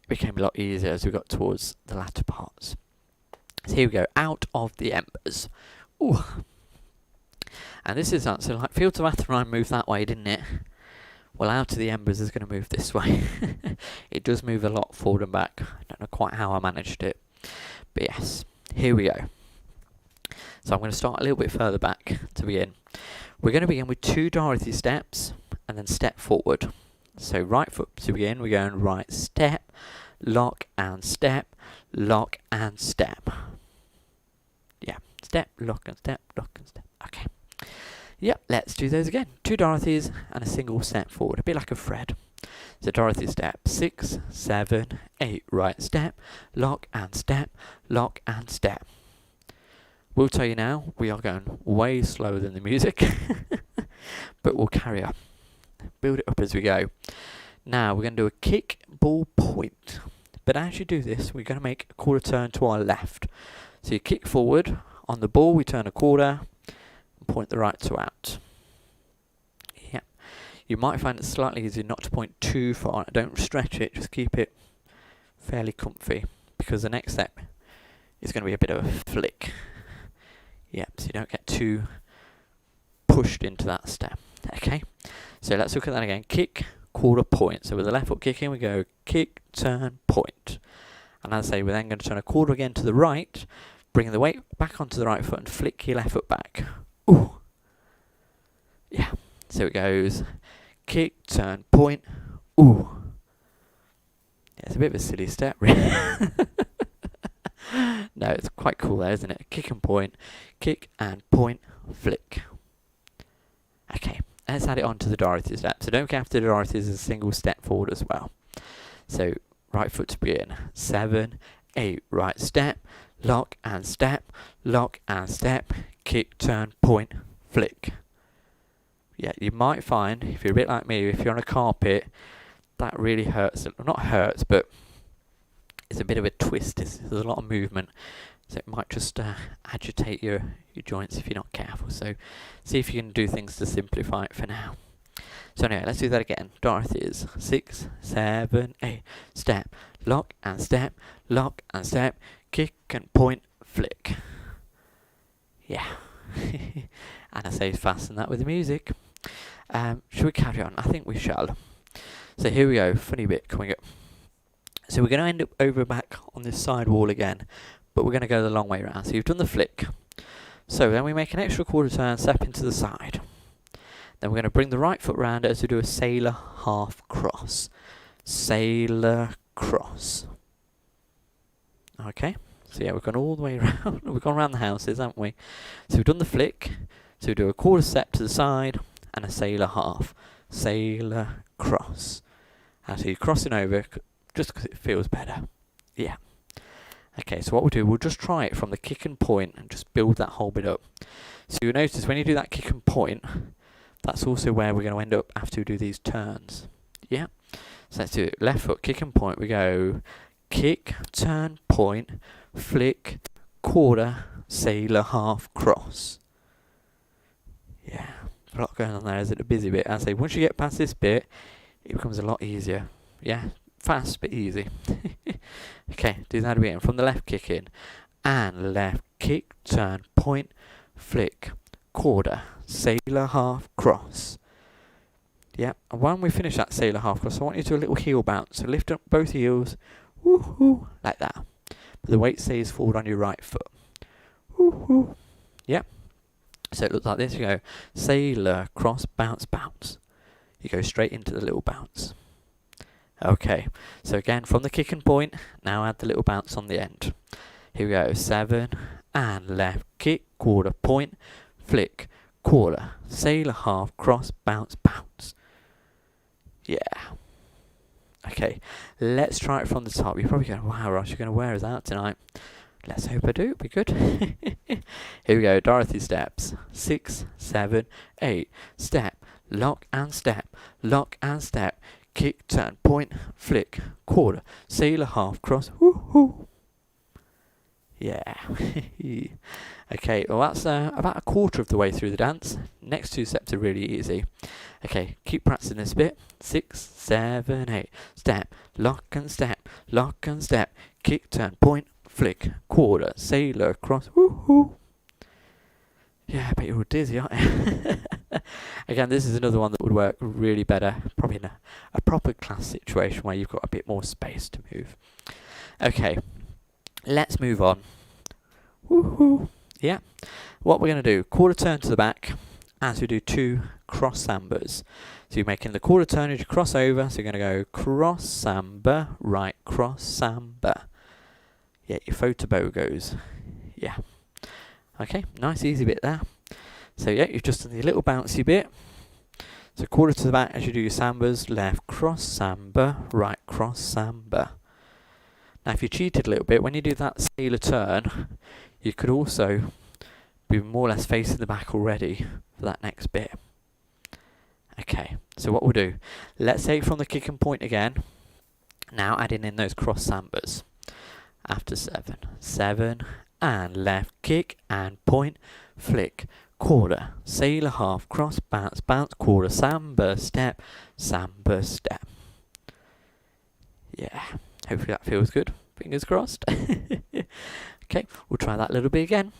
it became a lot easier as we got towards the latter parts. So here we go, Out of the Embers. Ooh. And this is so like Fields of Athenry moved that way, didn't it? Well, Out of the Embers is going to move this way. It does move a lot forward and back. I don't know quite how I managed it. But yes, here we go. So I'm going to start a little bit further back to begin. We're going to begin with 2 Dorothy steps and then step forward. So right foot to begin, we're going right step, lock and step, lock and step. Yeah, step, lock and step, lock and step. Okay. Yep, let's do those again. 2 Dorothys and a single step forward, a bit like a Fred. So Dorothy step, 6, 7, 8, right step, lock and step, lock and step. We'll tell you now, we are going way slower than the music, but we'll carry on. Build it up as we go. Now we're going to do a kick, ball, point. But as you do this, we're going to make a quarter turn to our left. So you kick forward, on the ball we turn a quarter, and point the right to out. Yeah. You might find it slightly easier not to point too far. Don't stretch it, just keep it fairly comfy, because the next step is going to be a bit of a flick. Yep, so you don't get too pushed into that step. Okay, so let's look at that again. Kick, quarter, point. So with the left foot kicking, we go kick, turn, point. And as I say, we're then going to turn a quarter again to the right, bringing the weight back onto the right foot and flick your left foot back. Ooh. Yeah, so it goes kick, turn, point. Ooh. Yeah, it's a bit of a silly step, really. No, it's quite cool there, isn't it? Kick and point, flick. Okay, let's add it on to the Dorothy step. So don't get after the Dorothy as a single step forward as well. So right foot to begin. 7, 8, right step, lock and step, kick, turn, point, flick. Yeah, you might find, if you're a bit like me, if you're on a carpet, that really hurts. Not hurts, but it's a bit of a twist. There's a lot of movement So it might just agitate your joints if you're not careful. So see if you can do things to simplify it for now. So anyway, let's do that again. Dorothy is 6, 7, 8. Step, lock and step, kick and point, flick. Yeah. And I say fasten that with the music. Should we carry on? I think we shall. So here we go. Funny bit coming up. So we're going to end up over back on this side wall again, but we're going to go the long way around. So you've done the flick. So then we make an extra quarter turn, step into the side. Then we're going to bring the right foot round as we do a sailor half cross. Sailor cross. Okay. So yeah, we've gone all the way around. We've gone around the houses, haven't we? So we've done the flick. So we do a quarter step to the side and a sailor half. Sailor cross. And so you're crossing over just because it feels better. Yeah. Okay, so what we'll do, we'll just try it from the kick and point and just build that whole bit up. So you'll notice when you do that kick and point, that's also where we're going to end up after we do these turns. Yeah. So let's do it. Left foot, kick and point. We go kick, turn, point, flick, quarter, sailor, half, cross. Yeah. A lot going on there, is it? A busy bit. I say, once you get past this bit, it becomes a lot easier. Yeah. Fast but easy. Okay, do that again. From the left kick in. And left kick, turn, point, flick, quarter, sailor, half, cross. Yeah, and when we finish that sailor half cross, I want you to do a little heel bounce. So lift up both heels, woohoo, like that. But the weight stays forward on your right foot. Woohoo. Yeah. So it looks like this. You go sailor, cross, bounce, bounce. You go straight into the little bounce. Okay, so again from the kick and point, now add the little bounce on the end. Here we go, 7, and left kick, quarter, point, flick, quarter, sailor, half, cross, bounce, bounce. Yeah. Okay, let's try it from the top. You're probably going, wow, Ross, you're going to wear us out tonight. Let's hope I do, it'll be good. Here we go, Dorothy steps. 6, 7, 8. Step, lock and step, kick, turn, point, flick, quarter, sailor, half, cross, woohoo. Yeah. Okay, well that's about a quarter of the way through the dance. Next 2 steps are really easy. Okay, keep practicing this bit. 6, 7, 8. Step, lock and step, kick, turn, point, flick, quarter, sailor, cross, woohoo. Yeah, I bet you're all dizzy, aren't you? Again, this is another one that would work really better, probably in a proper class situation where you've got a bit more space to move. Okay, let's move on. Woohoo! Yeah, what we're going to do, quarter turn to the back as we do 2 cross sambas. So you're making the quarter turn as you cross over, so you're going to go cross samba, right cross samba. Yeah, your photo bow goes. Yeah. Okay, nice easy bit there. So yeah, you've just done the little bouncy bit. So quarter to the back as you do your sambas, left cross samba, right cross samba. Now if you cheated a little bit, when you do that sailor turn, you could also be more or less facing the back already for that next bit. Okay, so what we'll do, let's take from the kick and point again, now adding in those cross sambas. After 7, 7, and left kick and point, flick, quarter, sailor, half, cross, bounce, bounce, quarter, samba, step, samba, step. Yeah, hopefully that feels good. Fingers crossed. Okay, we'll try that a little bit again.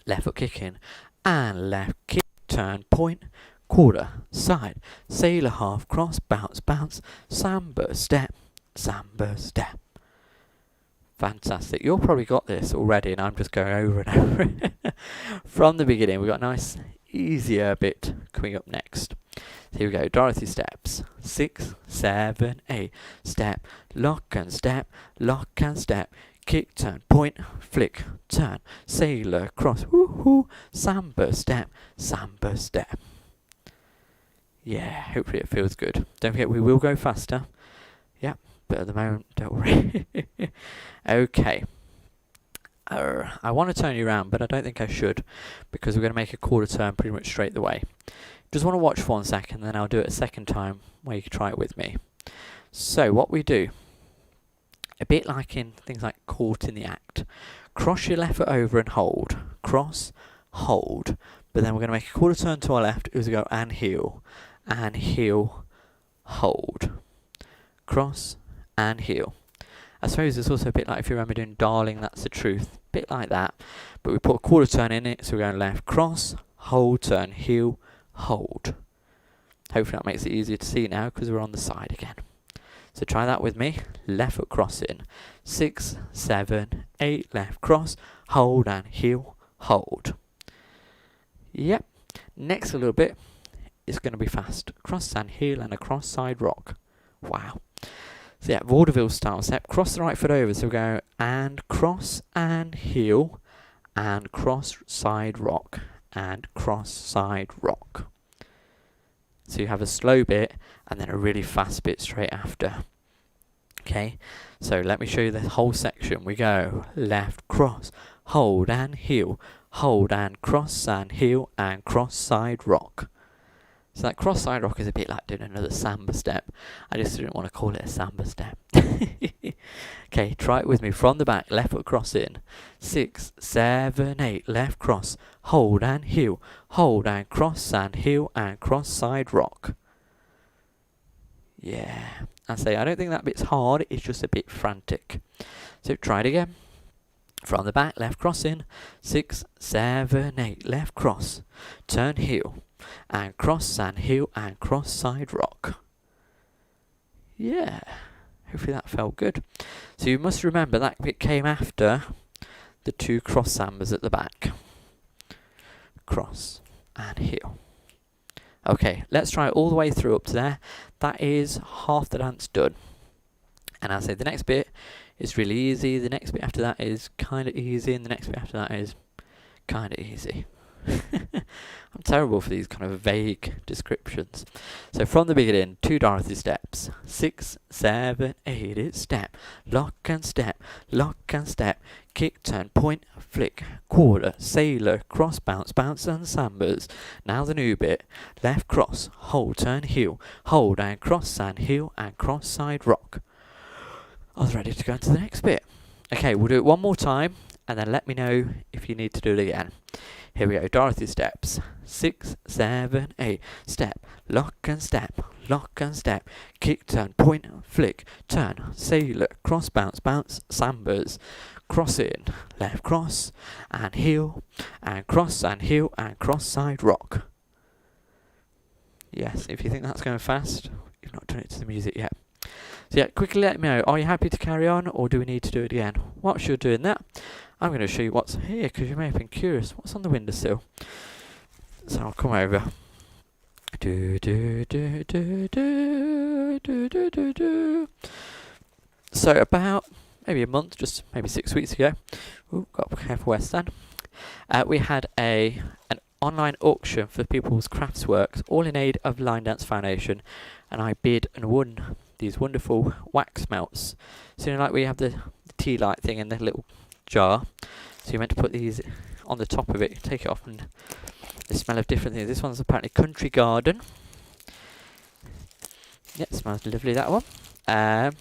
Left foot kick in, and left kick, turn, point, quarter, side, sailor, half, cross, bounce, bounce, samba, step, samba, step. Fantastic. You've probably got this already and I'm just going over and over it. From the beginning, we've got a nice, easier bit coming up next. Here we go. Dorothy steps. 6, 7, 8. Step, lock and step, kick, turn, point, flick, turn, sailor, cross, woohoo, samba, step, samba, step. Yeah, hopefully it feels good. Don't forget, we will go faster. Yeah. But at the moment, don't worry. Okay. I want to turn you around, but I don't think I should, because we're going to make a quarter turn pretty much straight away. Just want to watch for 1 second, then I'll do it a second time where you can try it with me. So what we do, a bit like in things like Caught in the Act. cross your left foot over and hold. Cross, hold. But then we're going to make a quarter turn to our left as we go and heel, hold. Cross and heel. I suppose it's also a bit like if you remember doing Darling, That's the Truth. Bit like that. But we put a quarter turn in it, so we're going left, cross, hold, turn, heel, hold. Hopefully that makes it easier to see now because we're on the side again. So try that with me. Left foot cross in. 6, 7, 8, left cross, hold and heel, hold. Yep. Next a little bit is going to be fast. Cross and heel and a cross side rock. Wow. So yeah, vaudeville style step. Cross the right foot over. So we go and cross and heel and cross side rock and cross side rock. So you have a slow bit and then a really fast bit straight after. Okay, so let me show you the whole section. We go left, cross, hold and heel, hold and cross and heel and cross side rock. So that cross side rock is a bit like doing another samba step. I just didn't want to call it a samba step. Okay, try it with me from the back. Left foot cross in. 6, 7, 8, left cross, hold and heel, hold and cross and heel and cross side rock. Yeah, I say I don't think that bit's hard, it's just a bit frantic. So try it again. From the back, left cross in. 6, 7, 8, left cross, turn heel, and cross and heel and cross side rock. Yeah, hopefully that felt good. So you must remember that bit came after the 2 cross sambas at the back. Cross and heel. Okay, let's try it all the way through up to there. That is half the dance done. And I'll say the next bit is really easy. The next bit after that is kind of easy. And the next bit after that is kind of easy. I'm terrible for these kind of vague descriptions. So from the beginning, 2 Dorothy steps. 6, 7, 8, it's step. Lock and step, kick, turn, point, flick, quarter, sailor, cross, bounce, bounce and sambas. Now the new bit. Left cross, hold, turn, heel, hold and cross and cross side rock. I was ready to go into the next bit. Okay, we'll do it one more time and then let me know if you need to do it again. Here we go, Dorothy steps. 6, 7, 8, step, lock and step, kick, turn, point, flick, turn, sailor, cross, bounce, bounce, sambas, cross in, left cross, and heel, and cross side rock. Yes, if you think that's going fast, you've not done it to the music yet. So yeah, quickly let me know, are you happy to carry on, or do we need to do it again? Whilst you're doing that, I'm going to show you what's here, because you may have been curious. What's on the windowsill? So I'll come over. So about maybe a month, just maybe 6 weeks ago, got to be careful where I stand. We had an online auction for people's crafts works, all in aid of Line Dance Foundation, and I bid and won these wonderful wax melts. So you know, like we have the tea light thing in the little jar, so you're meant to put these on the top of it, take it off, and they smell of different things. This one's apparently Country Garden. Yeah, it smells lovely, that one. I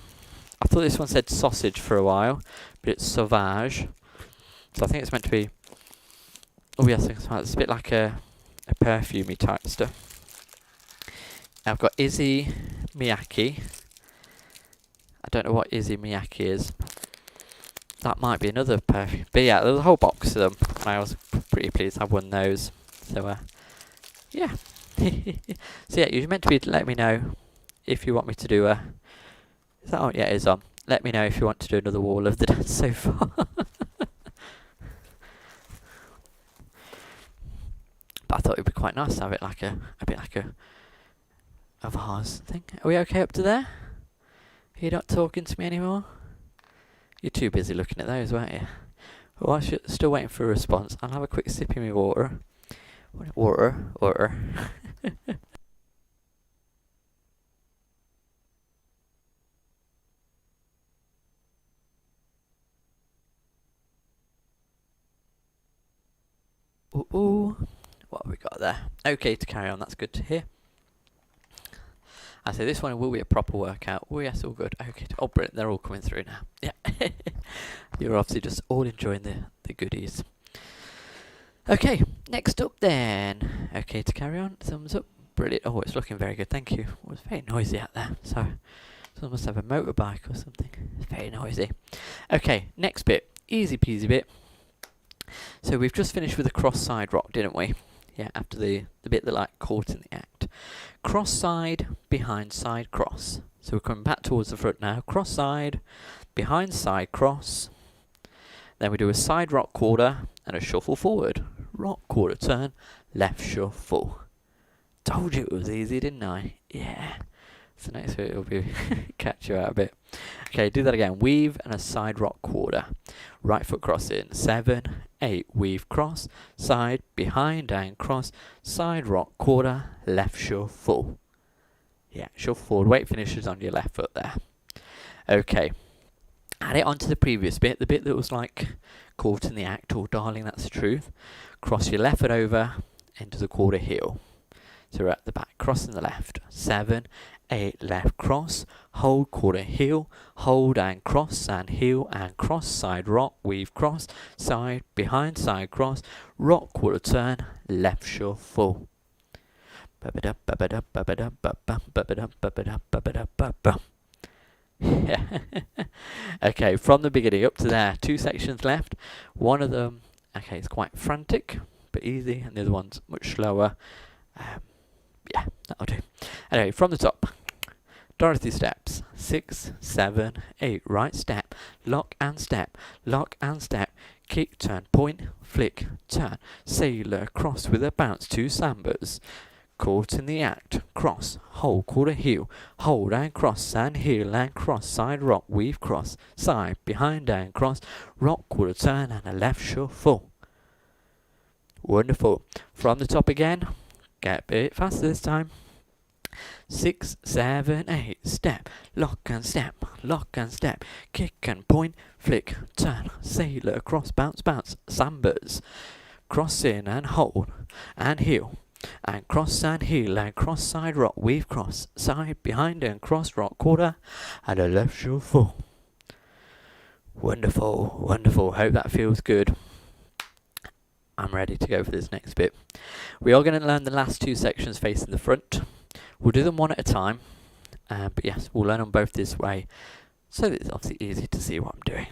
thought this one said sausage for a while, but it's sauvage, so I think it's meant to be, oh yes, it's a bit like a perfumey type stuff. I've got Izzy Miyake. I don't know what Izzy Miyake is. That might be another perfume. But yeah, there's a whole box of them. And I was pretty pleased I won those. So, yeah. So yeah, you're meant to be letting me know if you want me to do a... Is that on? Yeah, it is on. Let me know if you want to do another wall of the dance so far. But I thought it would be quite nice to have it like a bit like a vase thing. Are we okay up to there? Are you not talking to me anymore? You're too busy looking at those, weren't you? Well, I'm still waiting for a response. I'll have a quick sip of my water. Water. Ooh. What have we got there? Okay to carry on, that's good to hear. I say this one will be a proper workout. Oh yes, all good. Okay, oh brilliant, they're all coming through now. Yeah. You're obviously just all enjoying the goodies. Okay, next up then. Okay, to carry on, thumbs up. Brilliant. Oh, it's looking very good, thank you. Oh, it's very noisy out there, so someone must have a motorbike or something. It's very noisy. Okay, next bit. Easy peasy bit. So we've just finished with the cross side rock, didn't we? Yeah, after the bit that like caught in the act. Cross side, behind side, cross. So we're coming back towards the front now. Cross side, behind side, cross. Then we do a side rock quarter and a shuffle forward. Rock quarter turn, left shuffle. Told you it was easy, didn't I? Yeah. So next bit will be catch you out a bit. Okay, do that again. Weave and a side rock quarter. Right foot cross in. 7, 8. Weave cross. Side, behind and cross. Side rock quarter. Left shuffle. Yeah, shuffle forward. Weight finishes on your left foot there. Okay. Add it onto the previous bit. The bit that was like caught in the act. Oh, darling, that's the truth. Cross your left foot over into the quarter heel. So we're at the back. Crossing the left. 7, 8, left cross, hold quarter heel, hold and cross and heel and cross, side rock, weave cross, side, behind side cross, rock quarter turn, left shuffle. Okay, from the beginning up to there, 2 sections left. One of them, okay, it's quite frantic, but easy, and the other one's much slower. Yeah, that'll do. Anyway, from the top. Dorothy steps. 6, 7, 8. Right step. Lock and step. Lock and step. Kick, turn, point, flick, turn. Sailor, cross with a bounce. 2 sambas. Caught in the act. Cross. Hold, quarter heel. Hold and cross and heel and cross. Side rock, weave cross. Side, behind and cross. Rock, quarter turn and a left shuffle. Wonderful. From the top again. Get a bit faster this time. 6, 7, 8. Step, lock and step, lock and step. Kick and point, flick, turn. Sailor, cross, bounce, bounce. Sambas. Cross in and hold and heel. And cross and heel and cross side rock, weave cross. Side, behind and cross rock quarter. And a left shuffle. Wonderful, wonderful. Hope that feels good. I'm ready to go for this next bit. We are going to learn the last 2 sections facing the front. We'll do them one at a time, but yes, we'll learn them both this way, so that it's obviously easy to see what I'm doing.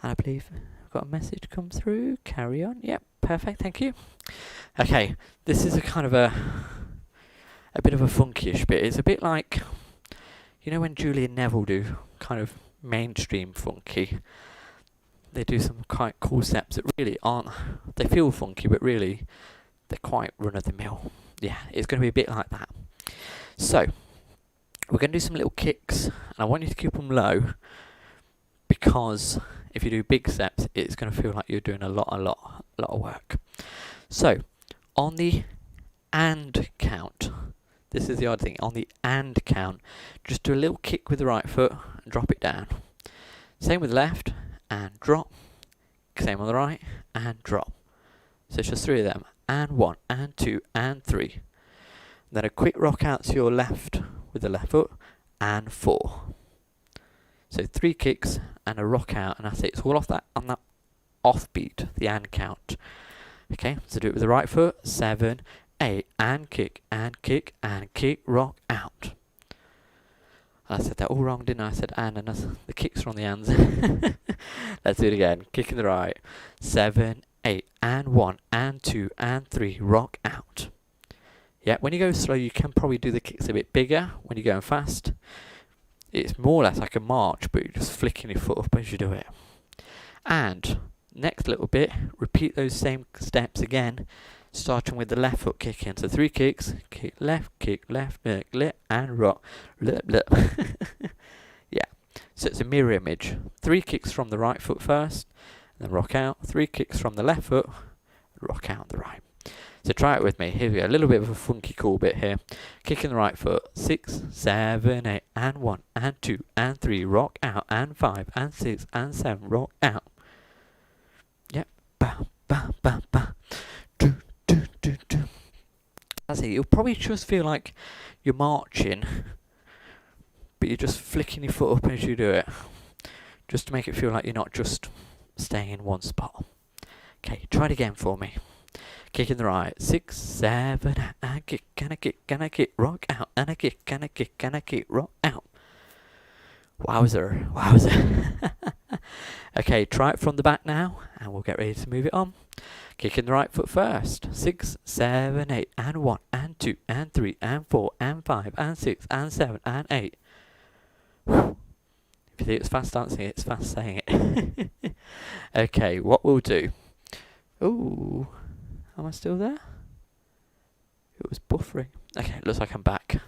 And I believe I've got a message come through. Carry on. Yep, perfect, thank you. Okay, this is a kind of a bit of a funky-ish bit. It's a bit like, you know when Julie and Neville do kind of mainstream funky, they do some quite cool steps that really aren't, they feel funky, but really they're quite run-of-the-mill. Yeah, it's going to be a bit like that. So, we're going to do some little kicks, and I want you to keep them low, because if you do big steps, it's going to feel like you're doing a lot of work. So, on the and count, this is the odd thing, on the and count, just do a little kick with the right foot and drop it down. Same with the left, and drop. Same on the right, and drop. So it's just 3 of them. And 1, and 2, and 3. Then a quick rock out to your left with the left foot, and 4. So 3 kicks and a rock out, and that's it. It's all off that on that offbeat, the and count. Okay, so do it with the right foot. 7, 8, and kick, and kick, and kick, rock out. I said that all wrong, didn't I? I said and the kicks are on the ands. Let's do it again. Kick in the right. 7, 8, and 1, and 2, and 3, rock out. Yeah, when you go slow, you can probably do the kicks a bit bigger. When you're going fast, it's more or less like a march, but you're just flicking your foot up as you do it. And next little bit, repeat those same steps again, starting with the left foot kicking. So 3 kicks, kick, left, and rock. Blip, blip. Yeah, so it's a mirror image. 3 kicks from the right foot first, then rock out. 3 kicks from the left foot, rock out the right. So try it with me. Here we go. A little bit of a funky cool bit here. Kicking the right foot. 6, 7, 8, and 1, and 2, and 3, rock out, and 5, and 6, and 7, rock out. Yep. Ba, ba, ba, ba. Do, do, do, do. That's it. You'll probably just feel like you're marching but you're just flicking your foot up as you do it, just to make it feel like you're not just staying in one spot. Okay, try it again for me. Kick in the right, 6, 7, and a kick, and a kick, and a kick, rock out, and a kick, and a kick, and a kick, rock out. Wowzer, wowzer. Okay, try it from the back now, and we'll get ready to move it on. Kick in the right foot first, 6, 7, 8, and 1, and 2, and 3, and 4, and 5, and 6, and 7, and 8. If you think it's fast dancing, it's fast saying it. Okay, what we'll do... Ooh... Am I still there? It was buffering. Okay, looks like I'm back.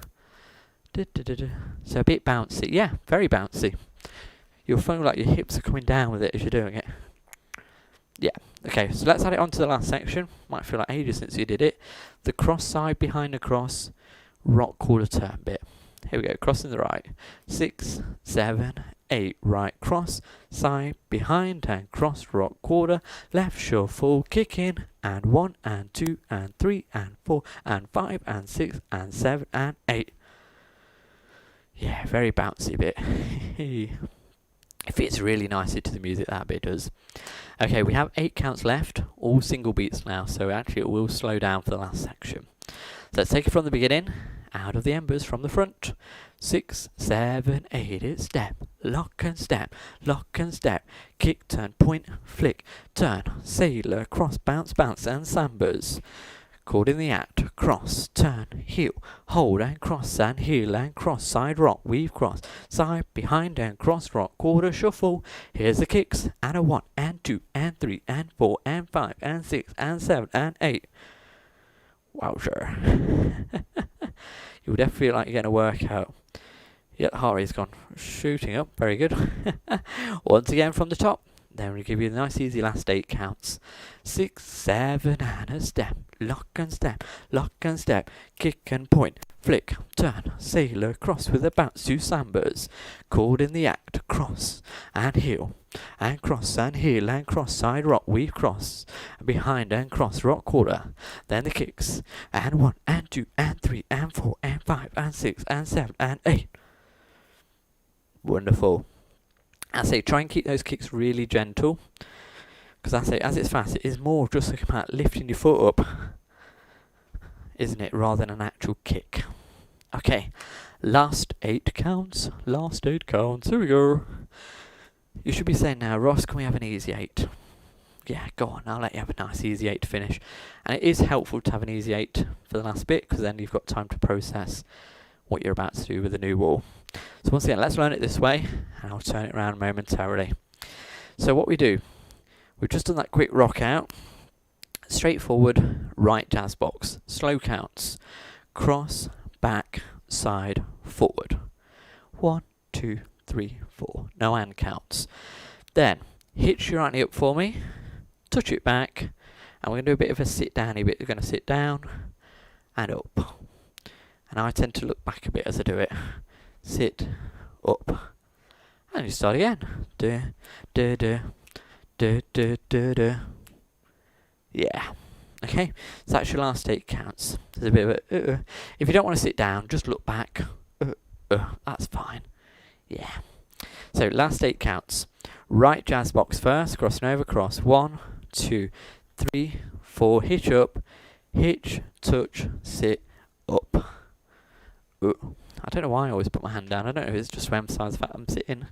So a bit bouncy. Yeah, very bouncy. You'll feel like your hips are coming down with it as you're doing it. Yeah. Okay, so let's add it on to the last section. Might feel like ages since you did it. The cross side behind the cross, rock quarter turn bit. Here we go, crossing the right. 6, 7, 8, right cross, side, behind, and cross, rock quarter, left shuffle, kick in, and 1, and 2, and 3, and 4, and 5, and 6, and 7, and 8. Yeah, very bouncy bit. It fits really nicely to the music, that bit does. Okay, we have 8 counts left, all single beats now, so actually it will slow down for the last section. So let's take it from the beginning, out of the embers from the front. 6, 7, 8, it's step, lock and step, kick, turn, point, flick, turn, sailor, cross, bounce, bounce, and sambas. Caught in the act, cross, turn, heel, hold and cross and heel and cross, side rock, weave cross, side, behind and cross, rock, quarter, shuffle. Here's the kicks, and a 1, and 2, and 3, and 4, and 5, and 6, and 7, and 8. Wow, sure. You'll definitely feel like you're getting a workout. Yeah, the heart rate's gone shooting up. Very good. Once again from the top. Then we give you the nice easy last 8 counts. 6, 7, and a step. Lock and step, kick and point, flick, turn, sailor, cross with a bounce to sambas. Caught in the act, cross and heel, and cross and heel, and cross, side rock, weave cross, and behind and cross, rock quarter. Then the kicks, and 1, and 2, and 3, and 4, and 5, and 6, and 7, and 8. Wonderful. I say try and keep those kicks really gentle, because I say as it's fast, it is more just about lifting your foot up, isn't it, rather than an actual kick. Okay, last 8 counts. Here we go. You should be saying now, Ross, can we have an easy 8? Yeah, go on, I'll let you have a nice easy 8 to finish. And it is helpful to have an easy 8 for the last bit, because then you've got time to process what you're about to do with the new wall. So once again, let's learn it this way, and I'll turn it around momentarily. So what we do, we've just done that quick rock out, straightforward right jazz box, slow counts, cross, back, side, forward. 1, 2, 3, 4, no and counts. Then, hitch your right knee up for me, touch it back, and we're going to do a bit of a sit downy bit. We're going to sit down and up. And I tend to look back a bit as I do it. Sit, up, and you start again. Yeah. Okay, so that's your last 8 counts. There's a bit of a If you don't want to sit down, just look back. That's fine. Yeah. So last 8 counts. Right jazz box first, crossing over, cross. 1, 2, 3, 4, hitch up, hitch, touch, sit, up. I don't know why I always put my hand down. I don't know if it's just to emphasise the fact I'm sitting.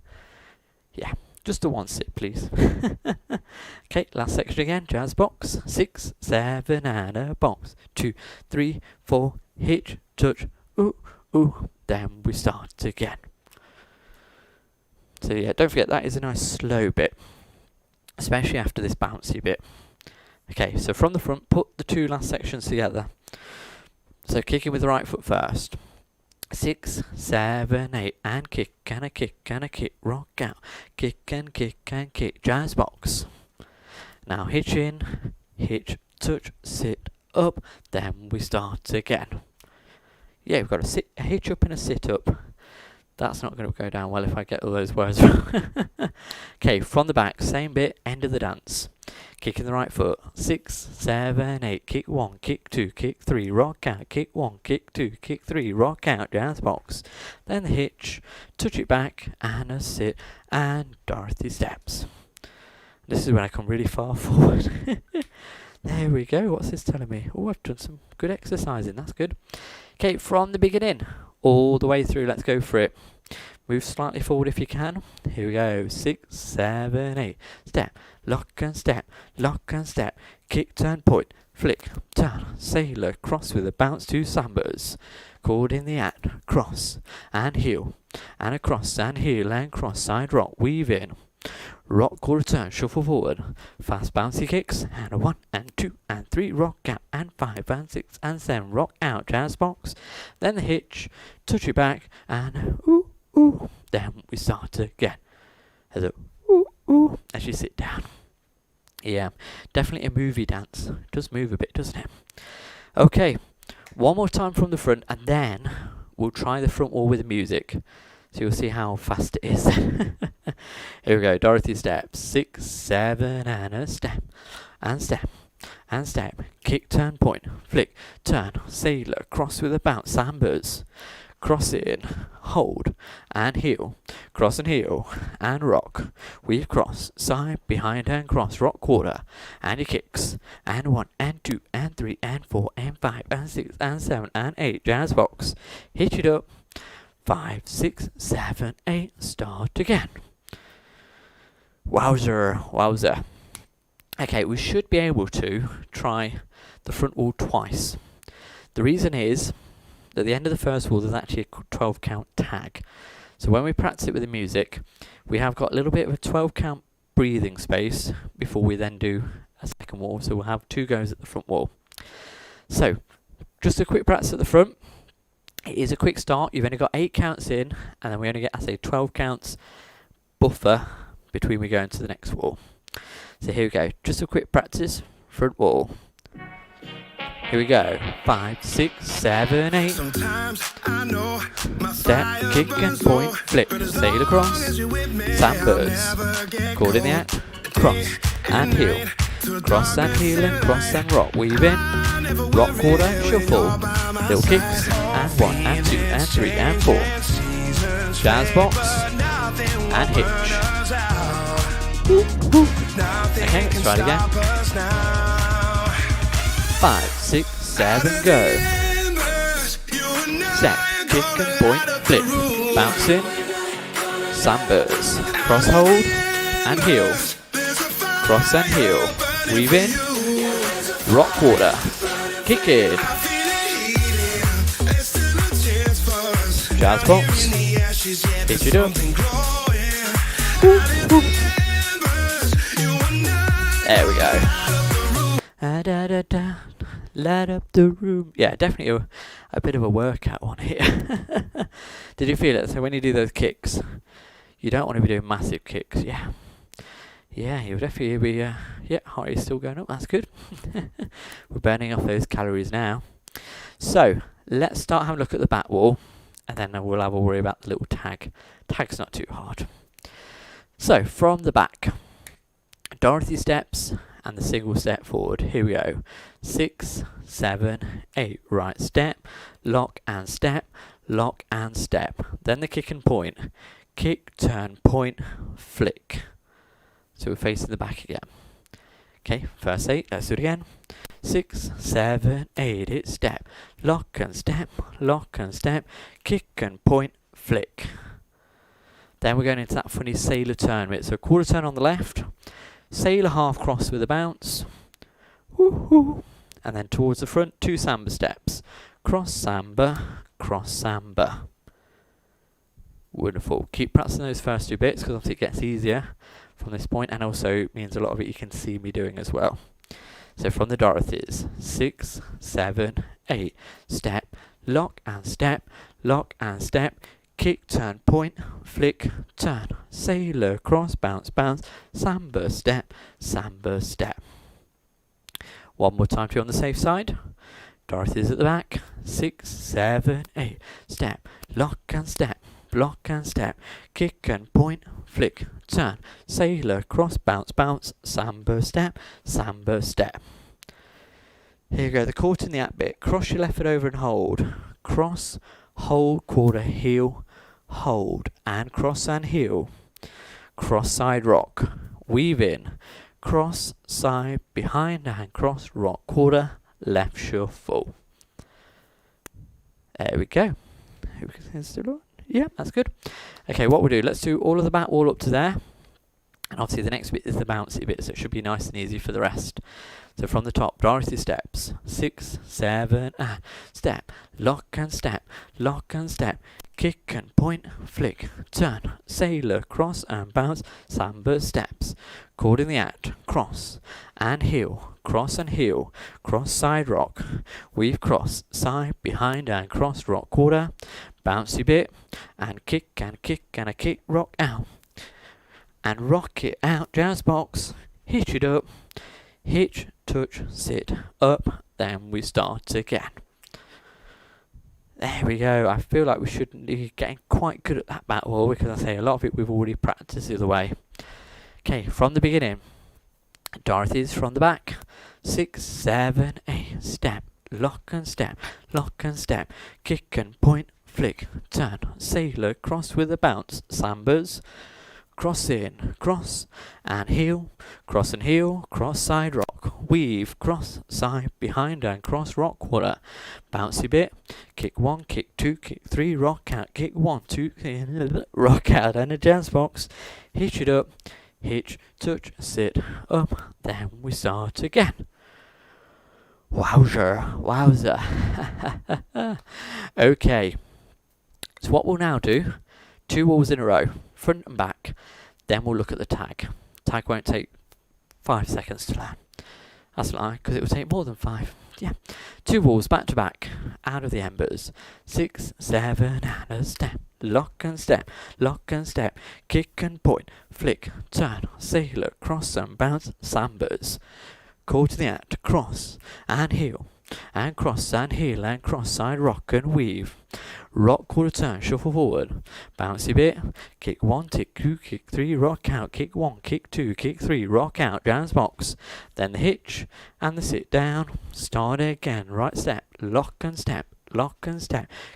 Yeah, just the one sit, please. Okay, last section again. Jazz box. 6, 7, and a box. 2, 3, 4, hitch, touch, then we start again. So yeah, don't forget that is a nice slow bit, especially after this bouncy bit. Okay, so from the front, put the 2 last sections together. So kicking with the right foot first. 6, 7, 8, and kick, and a kick, and a kick, rock out, kick, and kick, and kick, jazz box. Now hitch in, hitch, touch, sit, up, then we start again. Yeah, we've got a hitch up and a sit up. That's not going to go down well if I get all those words wrong. Okay, from the back, same bit, end of the dance. Kicking the right foot. 6, 7, 8. Kick 1, kick 2, kick 3. Rock out. Kick 1, kick 2, kick 3. Rock out. Jazz box. Then the hitch. Touch it back. And a sit. And Dorothy steps. This is when I come really far forward. There we go. What's this telling me? Oh, I've done some good exercising. That's good. Okay, from the beginning. All the way through. Let's go for it. Move slightly forward if you can. Here we go. 6, 7, 8. Step. Lock and step. Lock and step. Kick, turn, point. Flick. Turn. Sailor. Cross with a bounce to Sambers. Caught in the act. Cross. And heel. And across and heel and cross. Side rock. Weave in. Rock, quarter turn, shuffle forward. Fast bouncy kicks. And a 1 and 2 and 3. Rock out. And 5 and 6 and 7. Rock out. Jazz box. Then the hitch. Touch it back. And ooh, ooh. Then we start again. As a ooh, ooh. As you sit down. Yeah. Definitely a movie dance. It does move a bit, doesn't it? Okay. One more time from the front. And then we'll try the front wall with the music. So you'll see how fast it is. Here we go. Dorothy steps. 6, 7, and a step. And step. And step. Kick, turn, point. Flick, turn. Sailor. Cross with a bounce. Sambers. Cross in. Hold. And heel. Cross and heel. And rock. Weave cross. Side, behind, and cross. Rock quarter. And he kicks. And 1, and 2, and 3, and 4, and 5, and 6, and 7, and 8. Jazz box. Hitch it up. 5, 6, 7, 8. Start again. Wowzer, wowzer. Okay, we should be able to try the front wall twice. The reason is that at the end of the first wall there's actually a 12 count tag. So when we practice it with the music, we have got a little bit of a 12 count breathing space before we then do a second wall. So we'll have 2 goes at the front wall. So, just a quick practice at the front. It is a quick start. You've only got 8 counts in, and then we only get, 12 counts buffer between we go into the next wall. So here we go. Just a quick practice. Front wall. Here we go. 5, 6, 7, 8. Step, kick and point, flip, sail across. Sambers. Caught in the act. Cross and heel. Cross and heel and cross and rock. Weave in. Rock quarter, shuffle. Little kicks. And 1 and 2 and 3 and 4. Jazz box. And hitch. Okay, let's try it again. 5, 6, 7, go. Step, kick and point, flip, bounce in, Sambers, cross hold, and heel, cross and heel, weave in, rock quarter, kick it, jazz box, hitch it up, there we go. Light up the room. Yeah, definitely a bit of a workout on here. Did you feel it? So when you do those kicks, you don't want to be doing massive kicks. Yeah, you'll definitely be. Yeah, heart rate's still going up. That's good. We're burning off those calories now. So let's start having a look at the back wall, and then we'll have a worry about the little tag. Tag's not too hard. So from the back, Dorothy steps. And the single step forward. Here we go. 6, 7, 8. Right step, lock and step, lock and step. Then the kick and point. Kick, turn, point, flick. So we're facing the back again. Okay, first 8. Let's do it again. 6, 7, 8. It's step, lock and step, kick and point, flick. Then we're going into that funny sailor turn bit. So quarter turn on the left. Sailor half cross with a bounce. Woo-hoo. And then towards the front, 2 samba steps. Cross samba, cross samba. Wonderful. Keep practicing those first 2 bits because obviously it gets easier from this point, and also means a lot of it you can see me doing as well. So from the Dorothys, 6, 7, 8. Step, lock and step, kick, turn, point, flick, turn, sailor, cross, bounce, bounce, samba, step, samba, step. One more time to be on the safe side. Dorothy's at the back. 6, 7, 8. Step, lock and step, lock and step, kick and point, flick, turn, sailor, cross, bounce, bounce, samba step, samba step. Here you go, the caught in the act bit. Cross your left foot over and hold. Cross, hold, quarter, heel, hold, and cross and heel. Cross side rock, weave in, cross side behind and cross rock quarter, left shuffle. There we go. Yeah, that's good. Okay, what we'll do, let's do all of the back wall up to there. And obviously the next bit is the bouncy bit, so it should be nice and easy for the rest. So from the top, Dorothy steps. 6, 7, and step. Lock and step. Lock and step. Kick and point. Flick. Turn. Sailor. Cross and bounce. Samba steps. Caught in the act. Cross and heel. Cross and heel. Cross side rock. Weave cross. Side behind and cross rock quarter. Bouncy bit. And kick and a kick rock out. And rock it out, jazz box, hitch it up, hitch, touch, sit, up, then we start again. There we go. I feel like we should be getting quite good at that back wall because I say a lot of it we've already practiced the other way. Okay, from the beginning, Dorothy's from the back, 6, 7, 8, step, lock and step, kick and point, flick, turn, sailor, cross with a bounce, sambas, cross in, cross and heel, cross side rock, weave, cross, side, behind and cross rock quarter, bouncy bit, kick 1, kick 2, kick 3, rock out, kick 1, 2, rock out and a jazz box, hitch it up, hitch, touch, sit, up, then we start again. Wowzer. Okay, so what we'll now do, 2 walls in a row, front and back, then we'll look at the tag. Tag won't take 5 seconds to learn. That's a lie, because it will take more than 5. Yeah. 2 walls back to back, out of the embers. 6, 7, and a step. Lock and step, kick and point, flick, turn, sailor, cross and bounce, sambas. Caught in the act, cross and heel, and cross and heel, and cross side rock and weave. Rock quarter turn, shuffle forward, bouncy bit, kick 1, kick 2, kick 3, rock out, kick 1, kick 2, kick 3, rock out, jazz box, then the hitch, and the sit down, start again, right step, lock and step,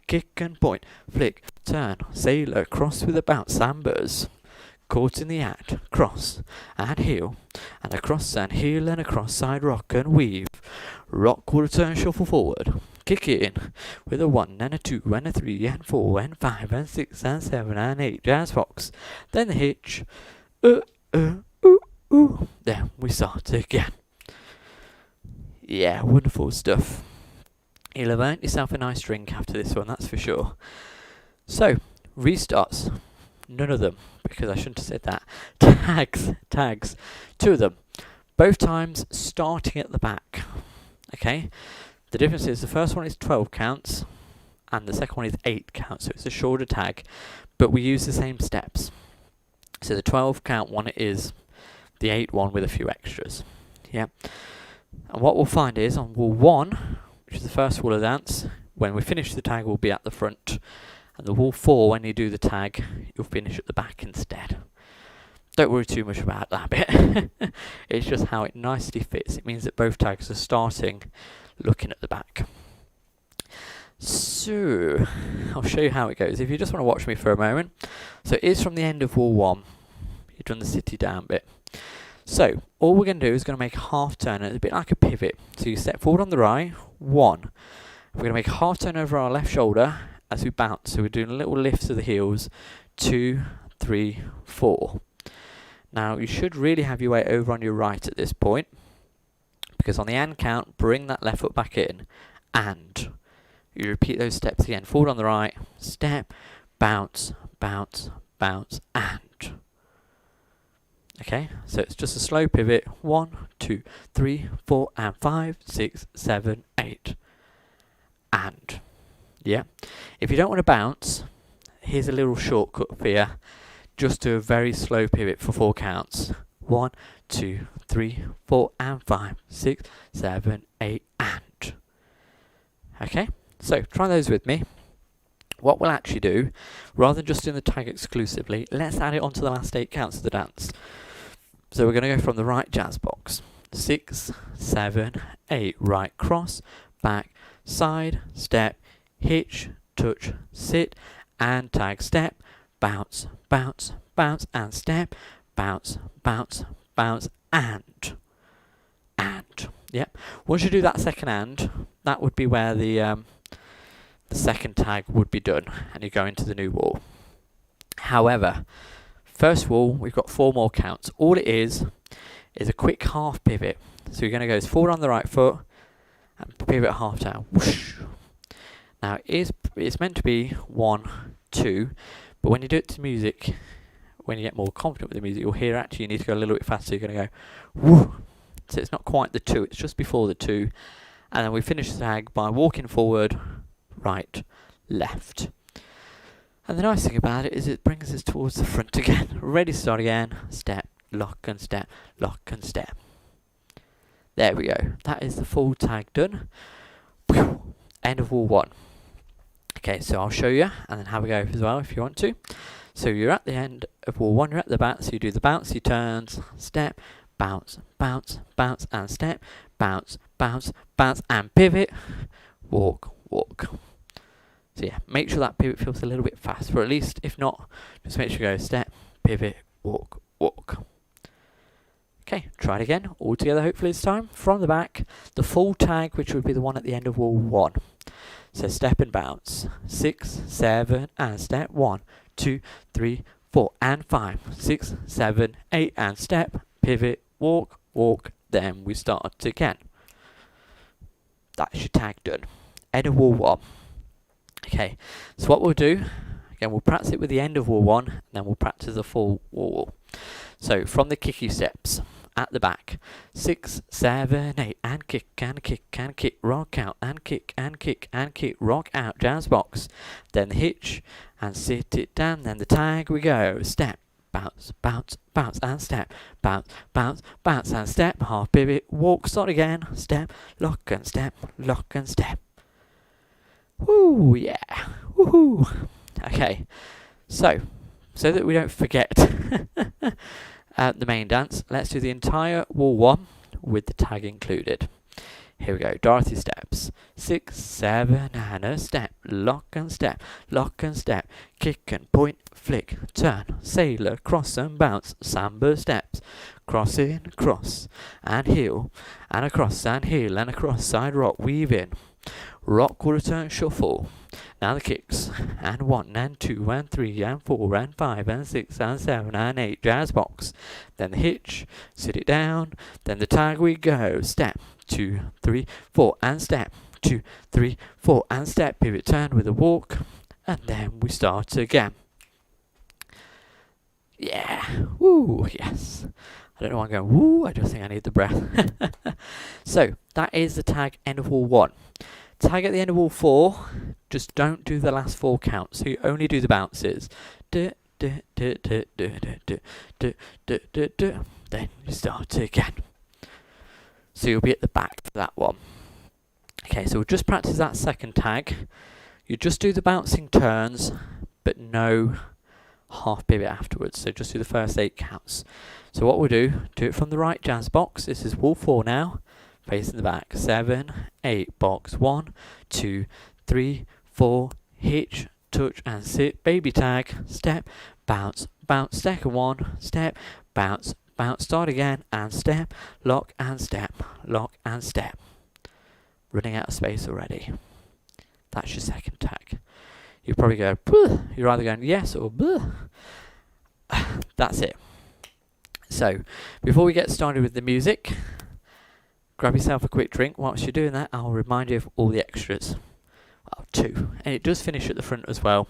kick and point, flick, turn, sailor, cross with a bounce, sambas. Caught in the act, cross and heel, and a cross and heel and a cross side rock and weave. Rock quarter turn, shuffle forward, kick it in with a 1 and a 2 and a 3 and 4 and 5 and 6 and 7 and 8 jazz box. Then the hitch, then we start again. Yeah, wonderful stuff. You'll have earned yourself a nice drink after this one, that's for sure. So, restarts. None of them, because I shouldn't have said that. Tags. 2 of them. Both times starting at the back. Okay? The difference is the first one is 12 counts, and the second one is 8 counts, so it's a shorter tag, but we use the same steps. So the 12 count one is the 8 one with a few extras. Yeah? And what we'll find is on wall 1, which is the first wall of the dance, when we finish the tag we'll be at the front. And the wall 4, when you do the tag, you'll finish at the back instead. Don't worry too much about that bit. It's just how it nicely fits. It means that both tags are starting looking at the back. So, I'll show you how it goes. If you just want to watch me for a moment. So it is from the end of wall 1. You've done the city down bit. So, all we're going to do is going to make a half turn. And it's a bit like a pivot. So you step forward on the right, 1. We're going to make a half turn over our left shoulder as we bounce. So we're doing little lifts of the heels, 2, 3, 4. Now you should really have your weight over on your right at this point, because on the and count, bring that left foot back in, and you repeat those steps again. Forward on the right, step, bounce, bounce, bounce, and. Okay, so it's just a slow pivot, 1, 2, 3, 4, and 5, 6, 7, 8, and. Yeah, if you don't want to bounce, here's a little shortcut for you. Just do a very slow pivot for 4 counts. 1, 2, 3, 4, and 5, 6, 7, 8, and. Okay, so try those with me. What we'll actually do, rather than just doing the tag exclusively, let's add it onto the last 8 counts of the dance. So we're going to go from the right jazz box. 6, 7, 8, right cross, back, side, step, hitch, touch, sit, and tag, step, bounce, bounce, bounce, and step, bounce, bounce, bounce, and. Yep. Once you do that second and, that would be where the second tag would be done, and you go into the new wall. However, first of all, we've got 4 more counts. All it is a quick half pivot. So you're going to go forward on the right foot and pivot half down. Whoosh. Now it's meant to be 1, 2, but when you do it to music, when you get more confident with the music, you'll hear actually you need to go a little bit faster. You're going to go whoo. So it's not quite the 2, it's just before the 2. And then we finish the tag by walking forward, right, left. And the nice thing about it is it brings us towards the front again. Ready to start again. Step, lock and step, lock and step. There we go. That is the full tag done. End of wall 1. Okay, so I'll show you and then have a go as well if you want to. So you're at the end of wall 1, you're at the back, so you do the bouncy turns, step, bounce, bounce, bounce, and step, bounce, bounce, bounce, and pivot, walk, walk. So yeah, make sure that pivot feels a little bit fast, or at least, if not, just make sure you go step, pivot, walk, walk. Okay, try it again, all together hopefully this time. From the back, the full tag, which would be the one at the end of wall 1. So step and bounce, 6, 7, and step, 1, 2, 3, 4, and 5, 6, 7, 8, and step, pivot, walk, walk, then we start again. That's your tag done. End of wall 1. Okay, so what we'll do, again we'll practice it with the end of wall 1, and then we'll practice the full wall. So from the kicky steps, at the back, 6, 7, 8, and kick, and kick, and kick, rock out, and kick, and kick, and kick, rock out, jazz box, then the hitch, and sit it down, then the tag we go, step, bounce, bounce, bounce, and step, bounce, bounce, bounce, and step, half pivot, walk, start again, step, lock and step, lock and step. Woo, yeah, woohoo. Okay, so that we don't forget the main dance, let's do the entire wall 1 with the tag included. Here we go, Dorothy steps, 6, 7, and a step, lock and step, kick and point, flick, turn, sailor, cross and bounce, samba steps, cross in, cross, and heel, and across and heel, and across, side rock, weave in, rock, quarter turn, shuffle. Now the kicks, and 1, and 2, and 3, and 4, and 5, and 6, and 7, and 8, jazz box. Then the hitch, sit it down, then the tag we go, step, 2, 3, 4, and step, 2, 3, 4, and step, pivot turn with a walk, and then we start again. Yeah, woo, yes. I don't know why I'm going woo, I just think I need the breath. So, that is the tag end of wall 1. Tag at the end of wall 4, just don't do the last 4 counts, so you only do the bounces. Then you start again. So you'll be at the back for that one. Okay, so we'll just practice that second tag. You just do the bouncing turns, but no half pivot afterwards, so just do the first 8 counts. So what we'll do it from the right jazz box. This is wall 4 now. Facing the back, 7, 8, box, 1, 2, 3, 4, hitch, touch and sit, baby tag, step, bounce, bounce, second 1, step, bounce, bounce, start again, and step, lock and step, lock and step. Running out of space already. That's your second tag. You probably go, bleh. You're either going yes or bleh. That's it. So, before we get started with the music, grab yourself a quick drink. Whilst you're doing that, I'll remind you of all the extras. Well, 2. And it does finish at the front as well.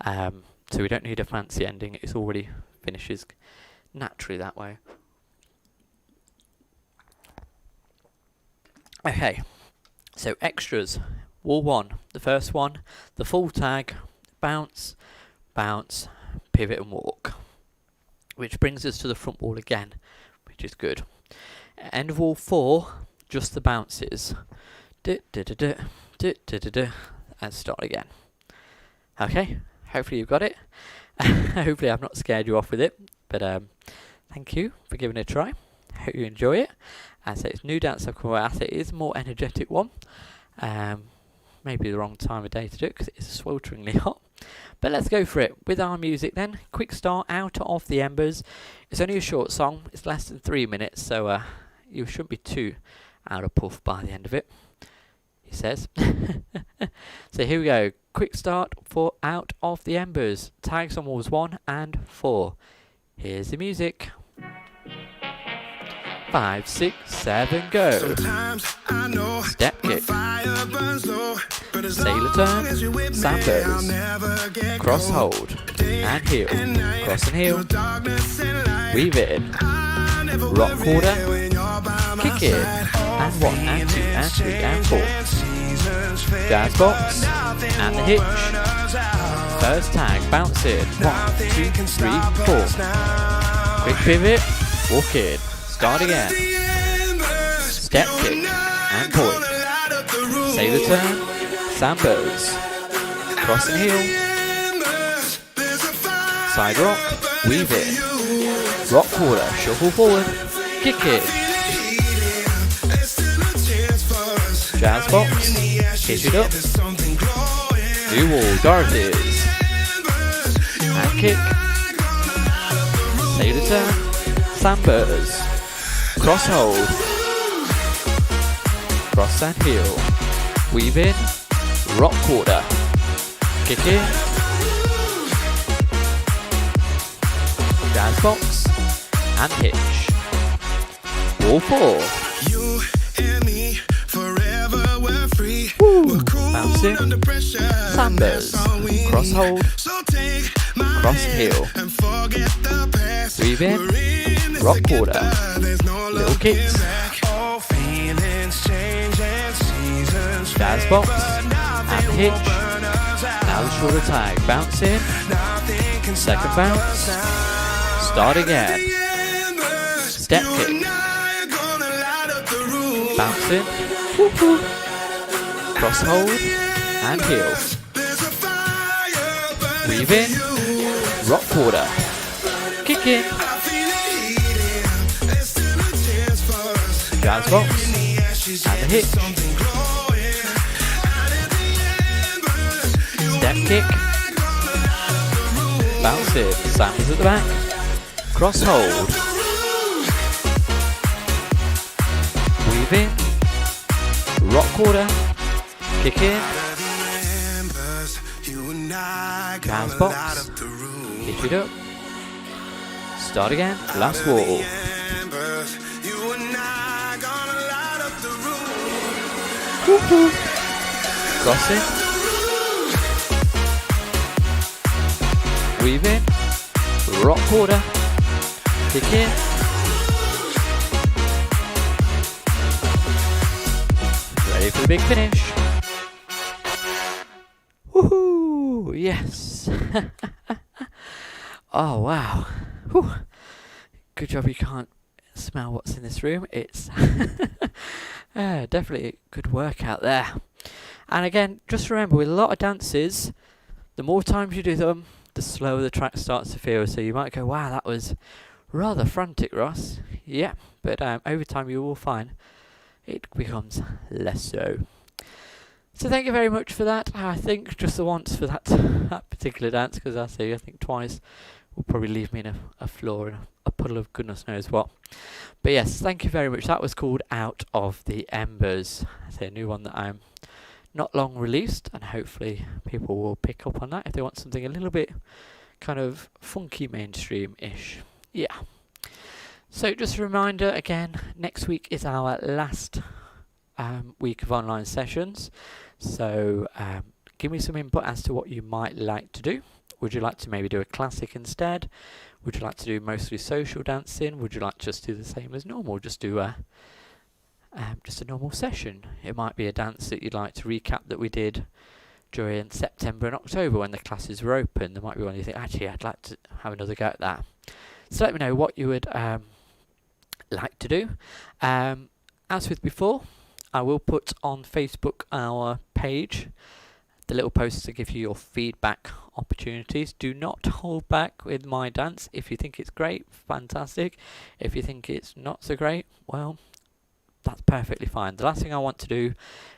So we don't need a fancy ending. It already finishes naturally that way. Okay. So extras. Wall 1. The first one. The full tag. Bounce, bounce, pivot and walk. Which brings us to the front wall again. Which is good. End of wall 4, just the bounces. And start again. Okay, hopefully you've got it. Hopefully I've not scared you off with it, but thank you for giving it a try. Hope you enjoy it. As I say, it's new dance I've come out. It is a more energetic one. Maybe the wrong time of day to do it because it is swelteringly hot. But let's go for it with our music then. Quick start, Out of the Embers. It's only a short song. It's less than 3 minutes, so you shouldn't be too out of puff by the end of it, he says. So here we go. Quick start for Out of the Embers. Tags on walls 1 and 4. Here's the music. 5, 6, 7, go. Step kick, sailor turn, sanders, cross hold, and heel, cross and heel, weave in, rock quarter, kick in, and 1 and 2 and 3 and 4, jazz box, and the hitch, first tag, bounce in, 1, 2, 3, 4, quick pivot, walk in, start again, step kick, and point, sailor turn, sambos, cross and heel, side rock, weave in, rock quarter, shuffle forward, kick in, jazz box, pitch it up, new wall, darties, and kick, sailor turn, sambos, cross hold, cross and heel, weave in, rock quarter, kick in, jazz box, and hitch, wall 4, bouncing, sambos, cross hold, cross heel, weave in, rock quarter, little kicks, jazz box, and hitch, now the shorter tag, bounce in, second bounce, start again, step kick, bounce in, woo-hoo, cross hold, and heel, weave in, rock quarter, kick in, jazz box, and the hitch, step kick, bounce in, sandals at the back, cross hold, weave in, rock quarter, kick in, jazz box, pitch it up, start again, last wall, woo-hoo, cross in, weave in, rock quarter, kick in, ready for the big finish. Woohoo! Yes. Oh wow. Whew. Good job you can't smell what's in this room. It's definitely a good workout there. And again, just remember, with a lot of dances, the more times you do them, the slower the track starts to feel. So you might go, wow, that was rather frantic, Ross. Yeah, but over time you will find it becomes less so. So thank you very much for that. I think just the once for that particular dance, because I think twice will probably leave me in a floor and a puddle of goodness knows what. But yes, thank you very much. That was called Out of the Embers. A new one that I'm not long released, and hopefully people will pick up on that if they want something a little bit kind of funky mainstream-ish. Yeah. So just a reminder again, next week is our last week of online sessions. So give me some input as to what you might like to do. Would you like to maybe do a classic instead? Would you like to do mostly social dancing? Would you like to just do the same as normal? Just do just a normal session. It might be a dance that you'd like to recap that we did during September and October when the classes were open. There might be one you think, actually, I'd like to have another go at that. So let me know what you would like to do. As with before, I will put on Facebook our page the little posters that give you your feedback opportunities. Do not hold back with my dance. If you think it's great, fantastic. If you think it's not so great, well, that's perfectly fine. The last thing I want to do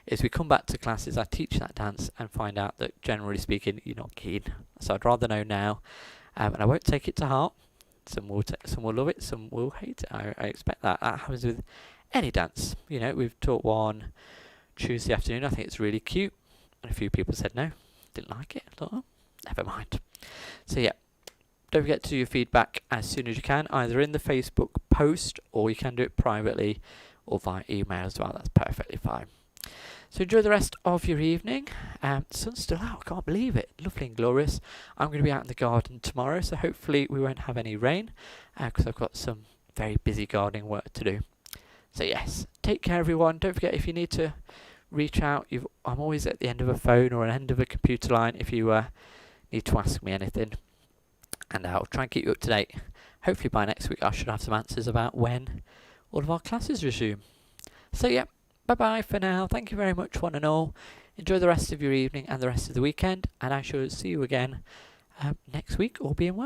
is we come back to classes, I teach that dance and find out that generally speaking you're not keen. So I'd rather know now, and I won't take it to heart. Some will love it, some will hate it. I expect that. That happens with any dance. You know, we've taught one Tuesday afternoon. I think it's really cute, and a few people said no, didn't like it. I thought, oh, never mind. So yeah, don't forget to do your feedback as soon as you can, either in the Facebook post or you can do it privately or via email as well. That's perfectly fine. So enjoy the rest of your evening. The sun's still out, I can't believe it. Lovely and glorious. I'm going to be out in the garden tomorrow, so hopefully we won't have any rain, because I've got some very busy gardening work to do. So yes, take care everyone. Don't forget, if you need to reach out, I'm always at the end of a phone or an end of a computer line if you need to ask me anything. And I'll try and keep you up to date. Hopefully by next week I should have some answers about when all of our classes resume. So yeah, bye-bye for now. Thank you very much, one and all. Enjoy the rest of your evening and the rest of the weekend, and I shall see you again next week, all being well.